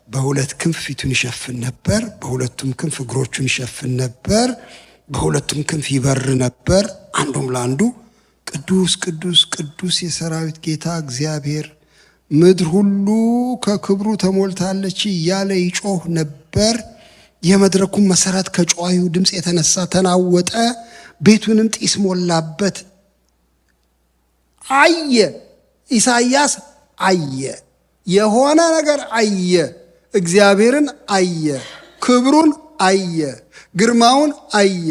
በ2 ክንፍ ፊቱን ይሸፍን ነበር፣ በሁለቱም ክንፍ እግሮቹን ይሸፍን ነበር፣ በሁለቱም ክንፍ ይበር ነበር። አንዱም ለአንዱ ቅዱስ ቅዱስ ቅዱስ የሰራዊት ጌታ እግዚአብሔር፣ ምድር ሁሉ ከክብሩ ተሞልታለች እያለ ይጮህ ነበር። የመድረኩም መሰረት ከጮኻዩ ድምፅ የተነሳ ተናወጠ፣ ቤቱንም ጢስ ሞላበት። አየ፣ ኢሳይያስ አየ፣ የሆነ ነገር አየ። እግዚአብሔርን አየ፣ ክብሩን አየ፣ ግርማውን አየ፣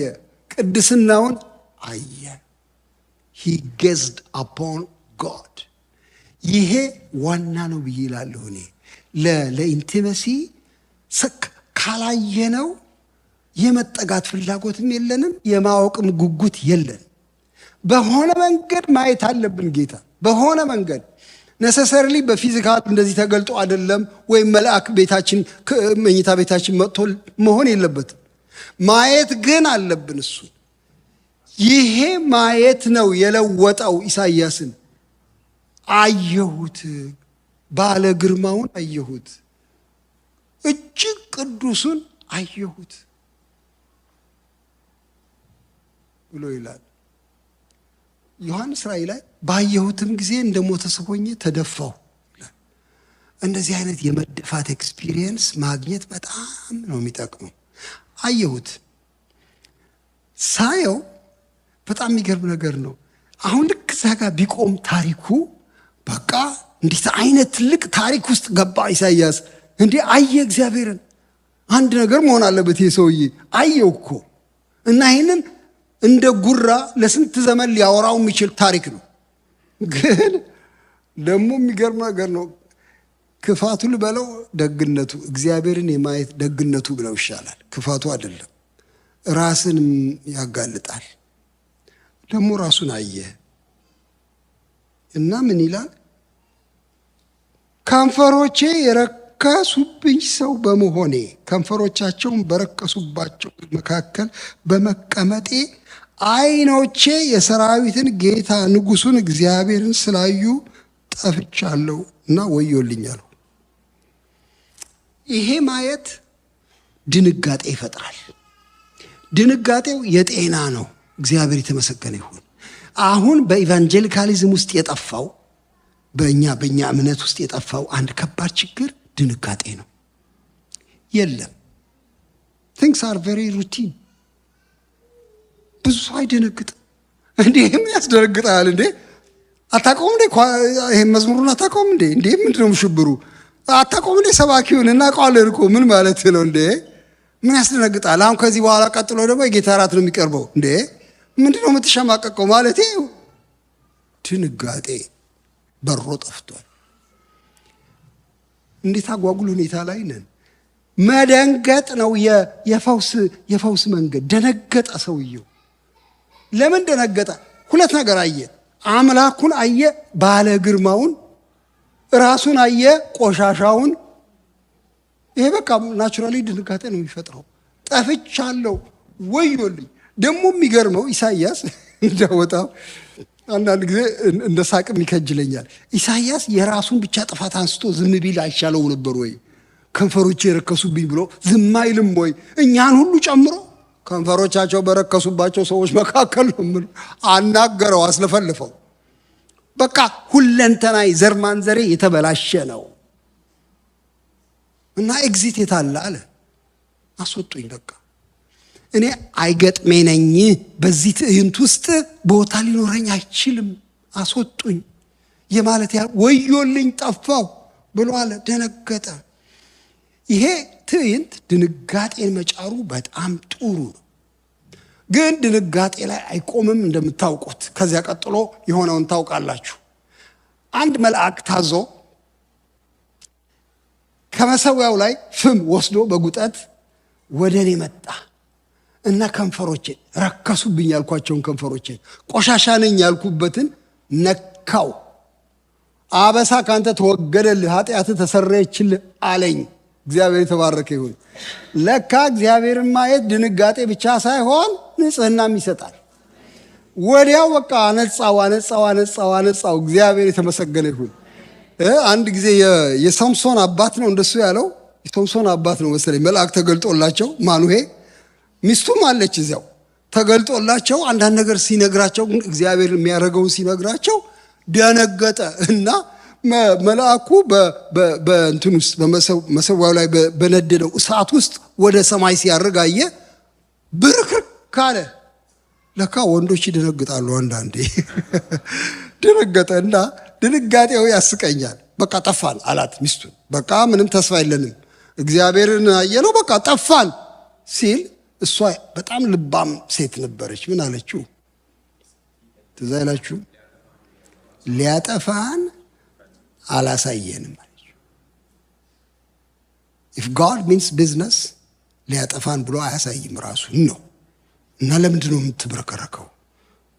ቅድስናውን አየ። he gazed upon God። ይሄ ዋና ነው ብዬ እላለሁ እኔ ለኢንቲመሲ ካላየነው የመጠጋት ፍላጎትም የለንም፣ የማወቅም ጉጉት የለን። በሆነ መንገድ ማየት አለብን ጌታ። በሆነ መንገድ ነሰሰርሊ በፊዚካል እንደዚህ ተገልጦ አይደለም፣ ወይም መልአክ ቤታችን መኝታ ቤታችን መጥቶ መሆን የለበትም። ማየት ግን አለብን እሱ። ይሄ ማየት ነው የለወጠው ኢሳይያስን። አየሁት፣ ባለ ግርማውን አየሁት፣ እጅግ ቅዱሱን አየሁት ብሎ ይላል። ዮሐንስ ራእይ ላይ ባየሁትም ጊዜ እንደ ሞተ ሰው ሆኜ ተደፋሁ ይላል። እንደዚህ አይነት የመደፋት ኤክስፒሪየንስ ማግኘት በጣም ነው የሚጠቅመው። አየሁት፣ ሳየው በጣም የሚገርም ነገር ነው። አሁን ልክ እዛ ጋር ቢቆም ታሪኩ በቃ እንዴት አይነት ትልቅ ታሪክ ውስጥ ገባ ኢሳይያስ። እንዴ አየ እግዚአብሔርን። አንድ ነገር መሆን አለበት ይሄ ሰውዬ። አየው እኮ እና ይህንን እንደ ጉራ ለስንት ዘመን ሊያወራው የሚችል ታሪክ ነው። ግን ደግሞ የሚገርም ነገር ነው። ክፋቱ ልበለው ደግነቱ፣ እግዚአብሔርን የማየት ደግነቱ ብለው ይሻላል። ክፋቱ አይደለም፣ ራስን ያጋልጣል። ደግሞ ራሱን አየ እና ምን ይላል? ከንፈሮቼ የረከሱብኝ ሰው በመሆኔ ከንፈሮቻቸውን በረከሱባቸው መካከል በመቀመጤ ዓይኖቼ የሰራዊትን ጌታ ንጉሡን እግዚአብሔርን ስላዩ ጠፍቻለሁ እና ወዮልኛል። ይሄ ማየት ድንጋጤ ይፈጥራል። ድንጋጤው የጤና ነው። እግዚአብሔር የተመሰገነ ይሁን። አሁን በኢቫንጀሊካሊዝም ውስጥ የጠፋው በእኛ እምነት ውስጥ የጠፋው አንድ ከባድ ችግር ድንጋጤ ነው። የለም things are very routine። ብዙ ሰው አይደነግጥም። እንዴ ምን ያስደነግጣል እንዴ? አታውቀውም እንዴ? ይሄን መዝሙሩን አታውቀውም እንዴ? እንዴ ምንድነው ሽብሩ? አታውቀውም እንዴ? ሰባኪውን እናውቀዋለን እኮ ምን ማለት ነው እንዴ? ምን ያስደነግጣል? አሁን ከዚህ በኋላ ቀጥሎ ደግሞ የጌታ እራት ነው የሚቀርበው። እንዴ ምንድነው የምትሸማቀቀው? ማለቴ ድንጋጤ በሮ ጠፍቷል። እንዴት አጓጉል ሁኔታ ላይ ነን። መደንገጥ ነው የፈውስ መንገድ። ደነገጠ ሰውየው። ለምን ደነገጠ? ሁለት ነገር አየ። አምላኩን አየ፣ ባለ ግርማውን፣ ራሱን አየ፣ ቆሻሻውን። ይሄ በቃ ናቹራሊ ድንጋጤ ነው የሚፈጥረው። ጠፍቻለሁ፣ ወዮልኝ። ደግሞ የሚገርመው ኢሳይያስ እንዳወጣው አንዳንድ ጊዜ እንደ ሳቅም ይከጅለኛል። ኢሳይያስ የራሱን ብቻ ጥፋት አንስቶ ዝም ቢል አይሻለው ነበር ወይ? ከንፈሮቼ የረከሱብኝ ብሎ ዝም አይልም ወይ? እኛን ሁሉ ጨምሮ ከንፈሮቻቸው በረከሱባቸው ሰዎች መካከል ነው አናገረው፣ አስለፈልፈው። በቃ ሁለንተናይ ዘር ማንዘሬ የተበላሸ ነው እና ኤግዚት የታለ አለ። አስወጡኝ፣ በቃ እኔ አይገጥሜ ነኝ። በዚህ ትዕይንት ውስጥ ቦታ ሊኖረኝ አይችልም። አስወጡኝ የማለት ወዮልኝ፣ ጠፋው ብሎ አለ። ደነገጠ። ይሄ ትዕይንት ድንጋጤን መጫሩ በጣም ጥሩ ነው። ግን ድንጋጤ ላይ አይቆምም እንደምታውቁት። ከዚያ ቀጥሎ የሆነውን ታውቃላችሁ። አንድ መልአክ ታዞ ከመሰዊያው ላይ ፍም ወስዶ በጉጠት ወደ እኔ መጣ እና ከንፈሮቼን ረከሱብኝ ያልኳቸውን ከንፈሮቼን ቆሻሻ ነኝ ያልኩበትን ነካው። አበሳ ካንተ ተወገደልህ፣ ኃጢአትህ ተሰረየችልህ አለኝ። እግዚአብሔር የተባረከ ይሁን። ለካ እግዚአብሔርን ማየት ድንጋጤ ብቻ ሳይሆን ንጽህናም ይሰጣል። ወዲያው በቃ አነጻው። እግዚአብሔር የተመሰገነ ይሁን። አንድ ጊዜ የሶምሶን አባት ነው እንደሱ ያለው። የሶምሶን አባት ነው መሰለኝ። መልአክ ተገልጦላቸው ማኑሄ ሚስቱም አለች እዚያው ተገልጦላቸው አንዳንድ ነገር ሲነግራቸው እግዚአብሔር የሚያደርገውን ሲነግራቸው ደነገጠ እና መልአኩ በእንትን ውስጥ በመሰዊያው ላይ በነደደው እሳት ውስጥ ወደ ሰማይ ሲያርግ አየ። ብርክርክ አለ። ለካ ወንዶች ይደነግጣሉ አንዳንዴ። ደነገጠና ድንጋጤው ያስቀኛል። በቃ ጠፋን አላት ሚስቱን። በቃ ምንም ተስፋ የለንም እግዚአብሔርን አየነው በቃ ጠፋን ሲል እሷ በጣም ልባም ሴት ነበረች። ምን አለችው? ትዝ አይላችሁ? ሊያጠፋን አላሳየንም አለችው። if God means business ሊያጠፋን ብሎ አያሳይም ራሱን ነው። እና ለምንድን ነው የምትብረከረከው?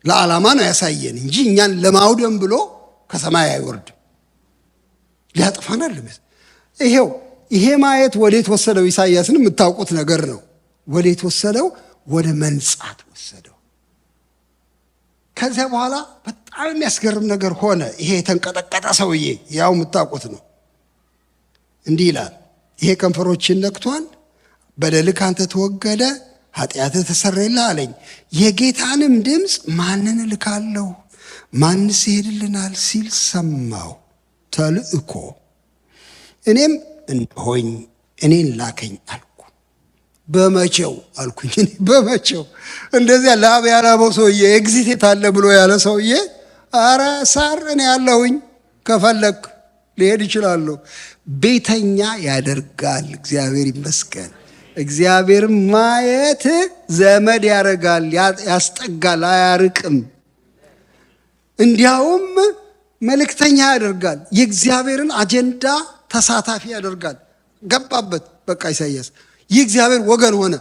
ለዓላማ ነው ያሳየን እንጂ እኛን ለማውደም ብሎ ከሰማይ አይወርድም። ሊያጠፋን አይደለም። ይሄ ማየት ወዴት ወሰደው? ኢሳይያስን የምታውቁት ነገር ነው። ወዴት ወሰደው? ወደ መንጻት ወሰደው። ከዚያ በኋላ በጣም የሚያስገርም ነገር ሆነ። ይሄ የተንቀጠቀጠ ሰውዬ ያው የምታውቁት ነው። እንዲህ ይላል፣ ይሄ ከንፈሮችን ነክቷል፣ በደልህ ካንተ ተወገደ፣ ኃጢአትህ ተሰረየልህ አለኝ። የጌታንም ድምፅ ማንን እልካለሁ? ማንስ ይሄድልናል ሲል ሰማሁ። ተልእኮ እኔም እነሆኝ እኔን ላከኝ አልኩ። በመቼው አልኩኝ። በመቼው እንደዚያ ላብ ያላበው ሰውዬ ኤግዚት አለ ብሎ ያለ ሰውዬ አረ ሳር እኔ ያለሁኝ ከፈለክ ሊሄድ ይችላለሁ። ቤተኛ ያደርጋል። እግዚአብሔር ይመስገን። እግዚአብሔር ማየት ዘመድ ያደርጋል፣ ያስጠጋል፣ አያርቅም። እንዲያውም መልእክተኛ ያደርጋል። የእግዚአብሔርን አጀንዳ ተሳታፊ ያደርጋል። ገባበት። በቃ ኢሳይያስ የእግዚአብሔር ወገን ሆነ።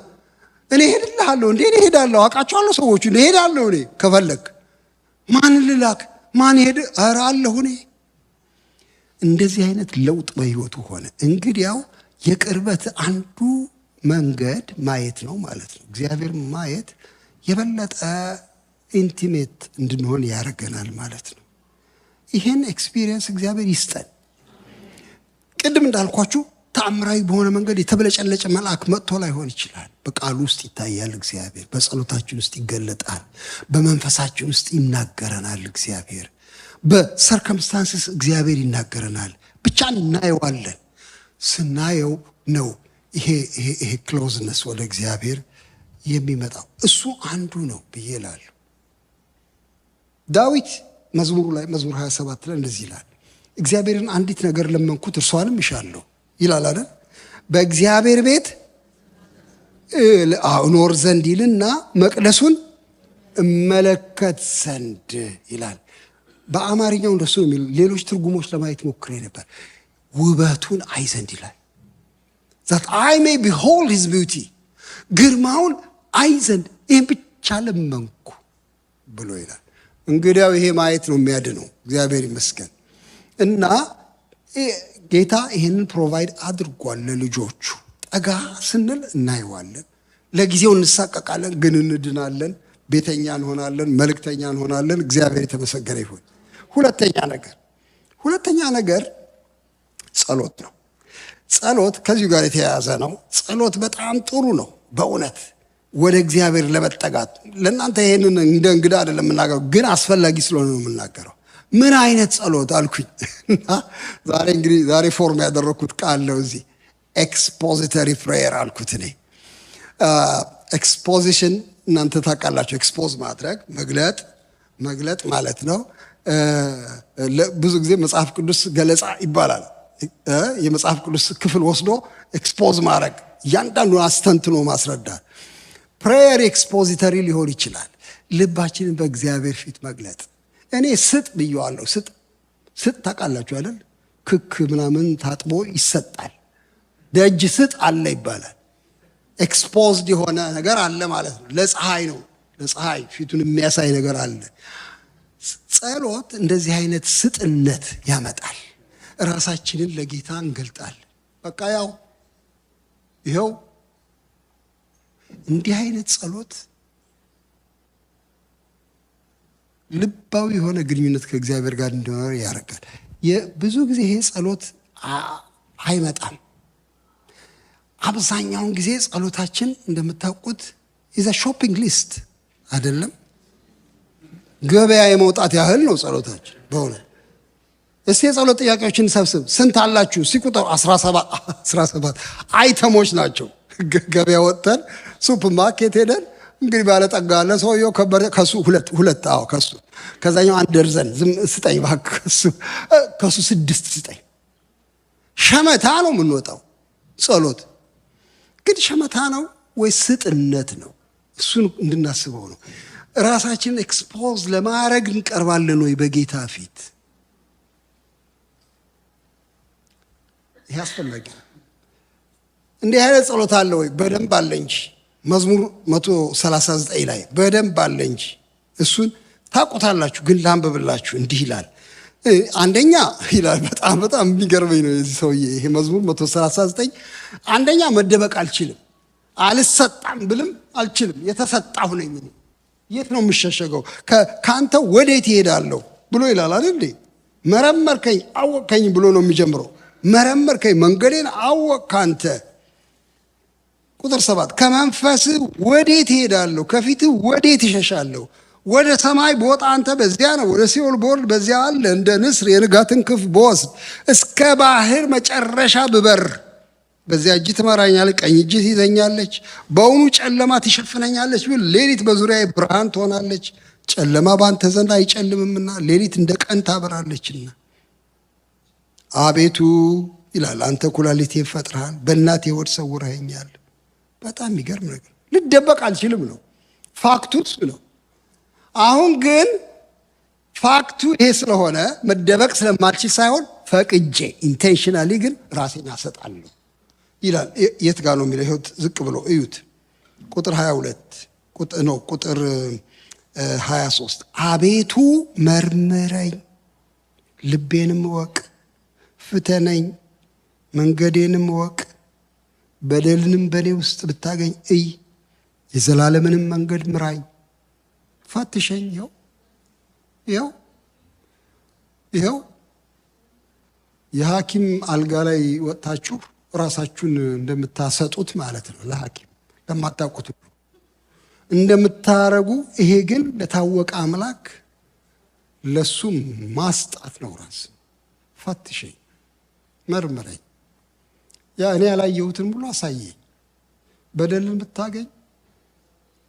እኔ ሄድልሃለሁ እንዴ? እኔ ሄዳለሁ፣ አውቃቸዋለሁ ሰዎቹ። እኔ ሄዳለሁ። እኔ ከፈለክ ማን ልላክ? ማን ሄድ? ኧረ አለሁ እኔ። እንደዚህ አይነት ለውጥ በህይወቱ ሆነ። እንግዲያው የቅርበት አንዱ መንገድ ማየት ነው ማለት ነው። እግዚአብሔር ማየት የበለጠ ኢንቲሜት እንድንሆን ያደርገናል ማለት ነው። ይህን ኤክስፒሪየንስ እግዚአብሔር ይስጠን። ቅድም እንዳልኳችሁ ተአምራዊ በሆነ መንገድ የተበለጨለጨ መልአክ መጥቶ ላይሆን ይችላል። በቃሉ ውስጥ ይታያል እግዚአብሔር። በጸሎታችን ውስጥ ይገለጣል። በመንፈሳችን ውስጥ ይናገረናል እግዚአብሔር። በሰርከምስታንስስ እግዚአብሔር ይናገረናል። ብቻ እናየዋለን። ስናየው ነው ይሄ ክሎዝነስ ወደ እግዚአብሔር የሚመጣው። እሱ አንዱ ነው ብዬ እላለሁ። ዳዊት መዝሙሩ ላይ መዝሙር 27 ላይ እንደዚህ ይላል፣ እግዚአብሔርን አንዲት ነገር ለመንኩት እርሷንም እሻለሁ ይላል አይደል? በእግዚአብሔር ቤት እኖር ዘንድ ይልና መቅደሱን እመለከት ዘንድ ይላል። በአማርኛው እንደሱ ነው የሚለው። ሌሎች ትርጉሞች ለማየት ሞክሬ ነበር። ውበቱን አይ ዘንድ ይላል። that I may behold his beauty ግርማውን አይ ዘንድ ይህን ብቻ ለመንኩ ብሎ ይላል። እንግዲያው ይሄ ማየት ነው የሚያድነው። እግዚአብሔር ይመስገን። እና ጌታ ይህንን ፕሮቫይድ አድርጓል ለልጆቹ። ጠጋ ስንል እናየዋለን። ለጊዜው እንሳቀቃለን፣ ግን እንድናለን። ቤተኛ እንሆናለን፣ መልእክተኛ እንሆናለን። እግዚአብሔር የተመሰገነ ይሁን። ሁለተኛ ነገር ጸሎት ነው። ጸሎት ከዚሁ ጋር የተያያዘ ነው። ጸሎት በጣም ጥሩ ነው በእውነት ወደ እግዚአብሔር ለመጠጋት። ለእናንተ ይሄንን እንደ እንግዳ አይደለም የምናገረው፣ ግን አስፈላጊ ስለሆነ ነው የምናገረው። ምን አይነት ጸሎት አልኩኝ። ዛሬ ፎርም ያደረኩት ቃል ነው እዚህ ኤክስፖዚተሪ ፕሬየር አልኩት። እኔ ኤክስፖዚሽን እናንተ ታውቃላችሁ። ኤክስፖዝ ማድረግ መግለጥ ማለት ነው። ብዙ ጊዜ መጽሐፍ ቅዱስ ገለጻ ይባላል። የመጽሐፍ ቅዱስ ክፍል ወስዶ ኤክስፖዝ ማድረግ፣ እያንዳንዱን አስተንትኖ ማስረዳት። ፕሬየር ኤክስፖዚተሪ ሊሆን ይችላል። ልባችንን በእግዚአብሔር ፊት መግለጥ። እኔ ስጥ ብየዋለሁ። ስጥ ታውቃላችሁ አይደል? ክክ ምናምን ታጥቦ ይሰጣል። ደጅ ስጥ አለ ይባላል። ኤክስፖዝድ የሆነ ነገር አለ ማለት ነው። ለፀሐይ ነው፣ ለፀሐይ ፊቱን የሚያሳይ ነገር አለ። ጸሎት እንደዚህ አይነት ስጥነት ያመጣል። ራሳችንን ለጌታ እንገልጣለን። በቃ ይኸው እንዲህ አይነት ጸሎት ልባዊ የሆነ ግንኙነት ከእግዚአብሔር ጋር እንዲኖር ያደርጋል። ብዙ ጊዜ ይሄ ጸሎት አይመጣም። አብዛኛውን ጊዜ ጸሎታችን እንደምታውቁት ኢዝ ሾፒንግ ሊስት አይደለም፣ ገበያ የመውጣት ያህል ነው ጸሎታችን በእውነት። እስቲ የጸሎት ጥያቄዎችን ሰብስብ። ስንት አላችሁ? ቁጥር 17 አይተሞች ናቸው። ገበያ ወጥተን ሱፐር ማርኬት ሄደን እንግዲህ ባለጠጋ አለ ሰውየው፣ ከሱ ሁለት ከሱ ከዛኛው 1 ደርዘን ስጠኝ እባክህ፣ ከሱ 6 ስጠኝ። ሸመታ ነው የምንወጣው። ጸሎት ግን ሸመታ ነው ወይ ስጥነት ነው? እሱን እንድናስበው ነው። ራሳችንን ኤክስፖዝ ለማድረግ እንቀርባለን ወይ በጌታ ፊት? ይህ አስፈላጊ ነው። እንዲህ አይነት ጸሎት አለ ወይ? በደንብ አለ እንጂ። መዝሙር 139 ላይ በደንብ አለ እንጂ። እሱን ታውቁታላችሁ፣ ግን ላንብብላችሁ። እንዲህ ይላል። አንደኛ ይላል፣ በጣም የሚገርመኝ ነው የዚህ ሰውዬ። ይሄ መዝሙር 139 አንደኛ መደበቅ አልችልም፣ አልሰጣም ብልም አልችልም፣ የተሰጣሁ ነኝ። የት ነው የምሸሸገው? ከአንተ ወዴት ይሄዳለሁ ብሎ ይላል አይደል? መረመርከኝ አወቅከኝ ብሎ ነው የሚጀምረው። መረመርከኝ፣ መንገዴን አወቅክ አንተ። ቁጥር 7 ከመንፈስህ ወዴት ይሄዳለሁ? ከፊትህ ወዴት ይሸሻለሁ? ወደ ሰማይ ብወጣ አንተ በዚያ ነው፣ ወደ ሲኦል ብወርድ በዚያ አለ። እንደ ንስር የንጋትን ክንፍ ብወስድ፣ እስከ ባህር መጨረሻ ብበር፣ በዚያ እጅ ትመራኛለች፣ ቀኝ እጅ ትይዘኛለች። በውኑ ጨለማ ትሸፍነኛለች ብል፣ ሌሊት በዙሪያዬ ብርሃን ትሆናለች። ጨለማ በአንተ ዘንድ አይጨልምምና ሌሊት እንደ ቀን ታበራለችና። አቤቱ ይላል፣ አንተ ኩላሊቴን ፈጥረሃል፣ በእናቴ ሆድ ሰውረኸኛል። በጣም የሚገርም ነገር። ልደበቅ አልችልም ነው ፋክቱ፣ እሱ ነው። አሁን ግን ፋክቱ ይሄ ስለሆነ መደበቅ ስለማልችል ሳይሆን ፈቅጄ ኢንቴንሽናሊ ግን ራሴን አሰጣለሁ ይላል። የት ጋር ነው የሚለው? ይኸው ዝቅ ብሎ እዩት። ቁጥር 22 ቁጥር 23 አቤቱ መርምረኝ፣ ልቤንም እወቅ፣ ፍተነኝ፣ መንገዴንም እወቅ። በደልንም በእኔ ውስጥ ብታገኝ እይ፣ የዘላለምንም መንገድ ምራኝ። ፈትሸኝ። ይኸው የሐኪም አልጋ ላይ ወጥታችሁ ራሳችሁን እንደምታሰጡት ማለት ነው። ለሐኪም ለማታውቁት እንደምታረጉ፣ ይሄ ግን ለታወቀ አምላክ ለሱም ማስጣት ነው። ራስ ፈትሸኝ፣ መርምረኝ፣ እኔ ያላየሁትን ብሎ አሳየኝ። በደልን ብታገኝ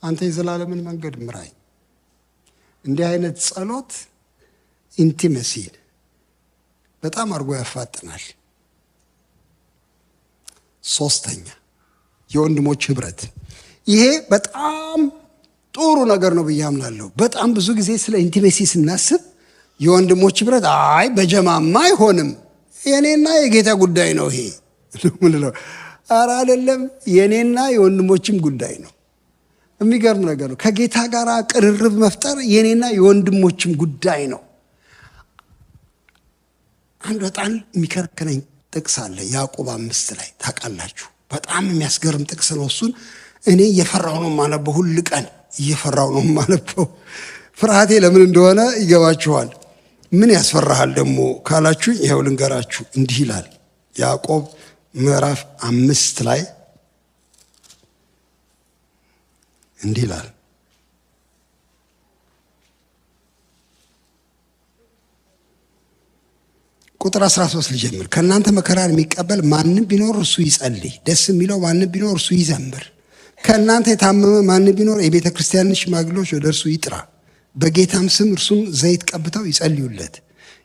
አንተ የዘላለምን መንገድ ምራኝ። እንዲህ አይነት ጸሎት ኢንቲመሲን በጣም አድርጎ ያፋጥናል። 3ኛ የወንድሞች ህብረት። ይሄ በጣም ጥሩ ነገር ነው ብዬ አምናለሁ። በጣም ብዙ ጊዜ ስለ ኢንቲሜሲ ስናስብ የወንድሞች ህብረት በጀማማ አይሆንም፣ የኔና የጌታ ጉዳይ ነው ይሄ ምንለው። ኧረ አይደለም፣ የኔና የወንድሞችም ጉዳይ ነው። የሚገርም ነገር ነው። ከጌታ ጋር ቅርርብ መፍጠር የኔና የወንድሞችም ጉዳይ ነው። አንድ በጣም የሚከረክረኝ ጥቅስ አለ ያዕቆብ 5 ላይ ታውቃላችሁ። በጣም የሚያስገርም ጥቅስ ነው። እሱን እኔ እየፈራሁ ነው የማነበው፣ ሁል ቀን እየፈራሁ ነው የማነበው። ፍርሃቴ ለምን እንደሆነ ይገባችኋል። ምን ያስፈራሃል ደግሞ ካላችሁ ይኸው ልንገራችሁ። እንዲህ ይላል ያዕቆብ ምዕራፍ 5 ላይ እንዲህ ይላል፣ ቁጥር 13 ልጀምር። ከእናንተ መከራን የሚቀበል ማንም ቢኖር እርሱ ይጸልይ፣ ደስ የሚለው ማንም ቢኖር እርሱ ይዘምር። ከእናንተ የታመመ ማንም ቢኖር የቤተ ክርስቲያንን ሽማግሌዎች ወደ እርሱ ይጥራ፣ በጌታም ስም እርሱን ዘይት ቀብተው ይጸልዩለት።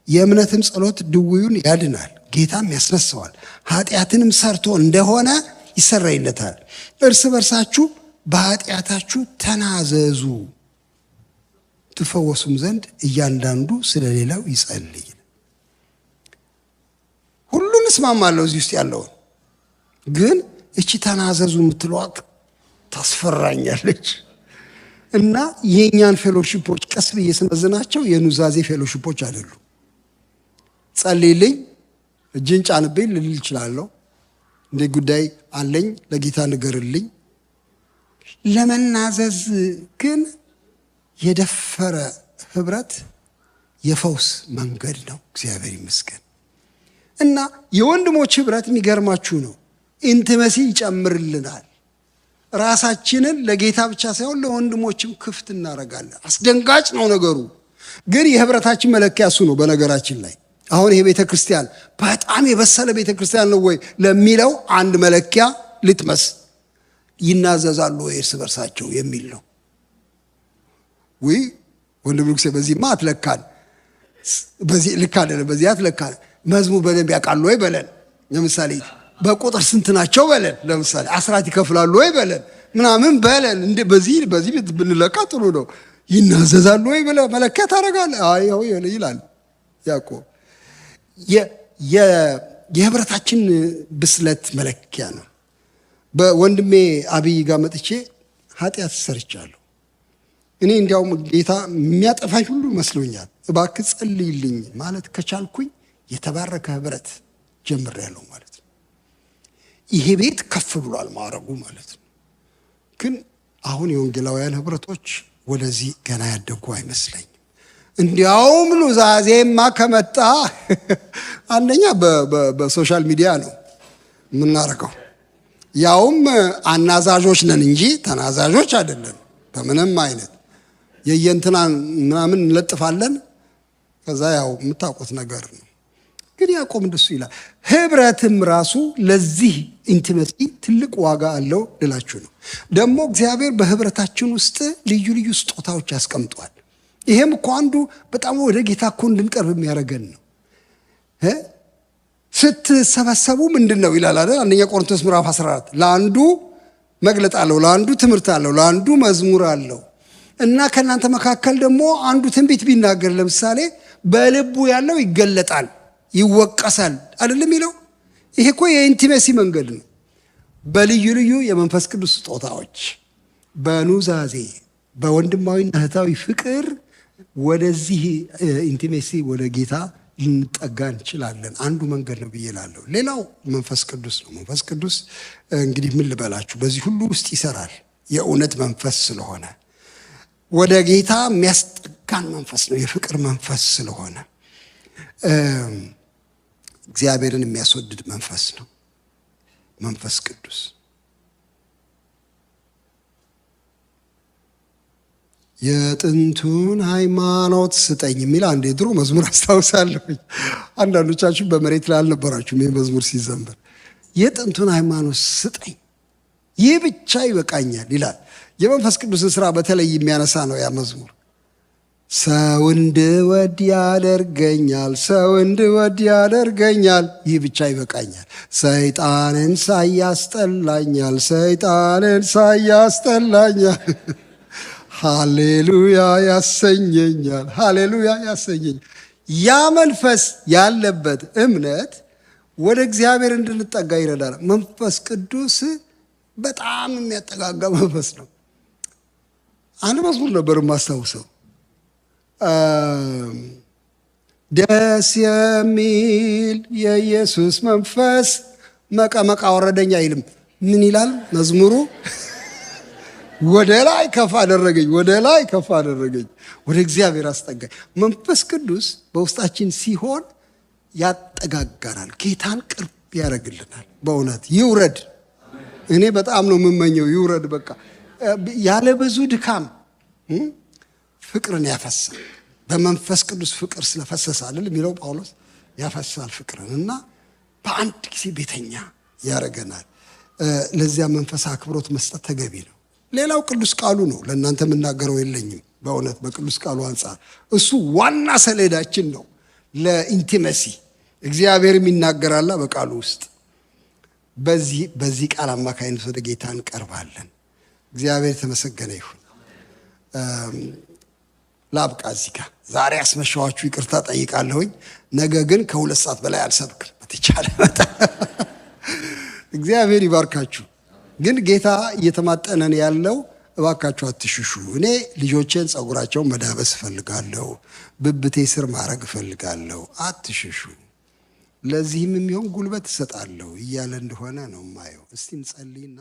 የእምነትም ጸሎት ድውዩን ያድናል፣ ጌታም ያስነሳዋል። ኃጢአትንም ሰርቶ እንደሆነ ይሰረይለታል። እርስ በርሳችሁ በኃጢአታችሁ ተናዘዙ፣ ትፈወሱም ዘንድ እያንዳንዱ ስለሌላው ይጸልይ። ሁሉን እስማማለሁ እዚህ ውስጥ ያለውን፣ ግን እቺ ተናዘዙ የምትሏት ታስፈራኛለች። እና የኛን ፌሎሺፖች ቀስ ብዬ ስመዝናቸው የኑዛዜ ፌሎሺፖች አይደሉም። ጸልይልኝ፣ እጅን ጫንብኝ ልል እችላለሁ። እንደ ጉዳይ አለኝ ለጌታ ንገርልኝ። ለመናዘዝ ግን የደፈረ ህብረት የፈውስ መንገድ ነው። እግዚአብሔር ይመስገን። እና የወንድሞች ህብረት የሚገርማችሁ ነው፣ ኢንቲመሲ ይጨምርልናል። ራሳችንን ለጌታ ብቻ ሳይሆን ለወንድሞችም ክፍት እናደርጋለን። አስደንጋጭ ነው ነገሩ፣ ግን የህብረታችን መለኪያ እሱ ነው። በነገራችን ላይ አሁን ይሄ ቤተ ክርስቲያን በጣም የበሰለ ቤተ ክርስቲያን ነው ወይ ለሚለው አንድ መለኪያ ልትመስ ይናዘዛሉ ወይ እርስ በርሳቸው የሚል ነው። ወይ ወንድም ልክሴ በዚህማ አትለካን፣ በዚህ ልክ አይደለም፣ በዚህ አትለካን። መዝሙር በደንብ ያውቃሉ ወይ በለን። ለምሳሌ በቁጥር ስንት ናቸው በለን። ለምሳሌ አስራት ይከፍላሉ ወይ በለን ምናምን በለን። እንደ በዚህ ብንለካ ጥሩ ነው። ይናዘዛሉ ወይ ብለህ መለኪያ ታደርጋለህ። አይ ይላል ያዕቆብ። የህብረታችን ብስለት መለኪያ ነው። በወንድሜ አብይ ጋር መጥቼ ኃጢአት ሰርቻለሁ። እኔ እንዲያውም ጌታ የሚያጠፋኝ ሁሉ መስሎኛል። እባክህ ጸልይልኝ ማለት ከቻልኩኝ የተባረከ ህብረት ጀምሬያለሁ ማለት ነው። ይሄ ቤት ከፍ ብሏል ማዕረጉ ማለት ነው። ግን አሁን የወንጌላውያን ህብረቶች ወደዚህ ገና ያደጉ አይመስለኝም። እንዲያውም ኑዛዜማ ከመጣ አንደኛ በሶሻል ሚዲያ ነው የምናደርገው። ያውም አናዛዦች ነን እንጂ ተናዛዦች አይደለም። በምንም አይነት የየንትናን ምናምን እንለጥፋለን። ከዛ ያው የምታውቁት ነገር ነው። ግን ያዕቆብ እንደሱ ይላል። ህብረትም ራሱ ለዚህ ኢንቲሜሲ ትልቅ ዋጋ አለው ልላችሁ ነው። ደግሞ እግዚአብሔር በህብረታችን ውስጥ ልዩ ልዩ ስጦታዎች ያስቀምጧል። ይሄም እኮ አንዱ በጣም ወደ ጌታ እኮ እንድንቀርብ የሚያደርገን ነው። ስትሰበሰቡ ምንድን ነው ይላል አይደል? አንደኛ ቆሮንቶስ ምዕራፍ 14 ለአንዱ መግለጥ አለው፣ ለአንዱ ትምህርት አለው፣ ለአንዱ መዝሙር አለው እና ከእናንተ መካከል ደግሞ አንዱ ትንቢት ቢናገር ለምሳሌ በልቡ ያለው ይገለጣል፣ ይወቀሳል አይደለም የሚለው። ይሄ እኮ የኢንቲሜሲ መንገድ ነው። በልዩ ልዩ የመንፈስ ቅዱስ ስጦታዎች፣ በኑዛዜ፣ በወንድማዊና እህታዊ ፍቅር ወደዚህ ኢንቲሜሲ ወደ ጌታ ልንጠጋ እንችላለን። አንዱ መንገድ ነው ብዬ እላለሁ። ሌላው መንፈስ ቅዱስ ነው። መንፈስ ቅዱስ እንግዲህ ምን ልበላችሁ፣ በዚህ ሁሉ ውስጥ ይሰራል። የእውነት መንፈስ ስለሆነ ወደ ጌታ የሚያስጠጋን መንፈስ ነው። የፍቅር መንፈስ ስለሆነ እግዚአብሔርን የሚያስወድድ መንፈስ ነው መንፈስ ቅዱስ። የጥንቱን ሃይማኖት ስጠኝ የሚል አንድ የድሮ መዝሙር አስታውሳለሁ። አንዳንዶቻችሁ በመሬት ላይ አልነበራችሁም ይህ መዝሙር ሲዘምር። የጥንቱን ሃይማኖት ስጠኝ፣ ይህ ብቻ ይበቃኛል ይላል። የመንፈስ ቅዱስን ስራ በተለይ የሚያነሳ ነው ያ መዝሙር። ሰው እንድወድ ያደርገኛል፣ ሰው እንድወድ ያደርገኛል፣ ይህ ብቻ ይበቃኛል። ሰይጣንን ሳያስጠላኛል፣ ሰይጣንን ሳያስጠላኛል፣ ሃሌሉያ ያሰኘኛል፣ ሃሌሉያ ያሰኘኛል። ያ መንፈስ ያለበት እምነት ወደ እግዚአብሔር እንድንጠጋ ይረዳል። መንፈስ ቅዱስ በጣም የሚያጠጋጋ መንፈስ ነው። አንድ መዝሙር ነበር የማስታውሰው፣ ደስ የሚል የኢየሱስ መንፈስ መቀመቃ ወረደኝ አይልም። ምን ይላል መዝሙሩ? ወደ ላይ ከፍ አደረገኝ፣ ወደ ላይ ከፍ አደረገኝ፣ ወደ እግዚአብሔር አስጠጋኝ። መንፈስ ቅዱስ በውስጣችን ሲሆን ያጠጋጋናል፣ ጌታን ቅርብ ያደርግልናል። በእውነት ይውረድ። እኔ በጣም ነው የምመኘው ይውረድ። በቃ ያለ ብዙ ድካም ፍቅርን ያፈሳል። በመንፈስ ቅዱስ ፍቅር ስለፈሰሰ አይደል የሚለው ጳውሎስ፣ ያፈሳል ፍቅርን እና በአንድ ጊዜ ቤተኛ ያደርገናል። ለዚያ መንፈስ አክብሮት መስጠት ተገቢ ነው። ሌላው ቅዱስ ቃሉ ነው። ለእናንተ የምናገረው የለኝም። በእውነት በቅዱስ ቃሉ አንጻር እሱ ዋና ሰሌዳችን ነው ለኢንቲመሲ። እግዚአብሔርም ይናገራላ በቃሉ ውስጥ። በዚህ ቃል አማካይነት ወደ ጌታ እንቀርባለን። እግዚአብሔር የተመሰገነ ይሁን። ላብቃ እዚህ ጋር። ዛሬ ያስመሻዋችሁ ይቅርታ ጠይቃለሁኝ። ነገ ግን ከ2 ሰዓት በላይ አልሰብክም በተቻለ መጠን። እግዚአብሔር ይባርካችሁ። ግን ጌታ እየተማጠነን ያለው እባካችሁ አትሽሹ፣ እኔ ልጆቼን ጸጉራቸውን መዳበስ እፈልጋለሁ፣ ብብቴ ስር ማድረግ እፈልጋለሁ፣ አትሽሹ፣ ለዚህም የሚሆን ጉልበት እሰጣለሁ እያለ እንደሆነ ነው የማየው። እስቲ እንጸልይና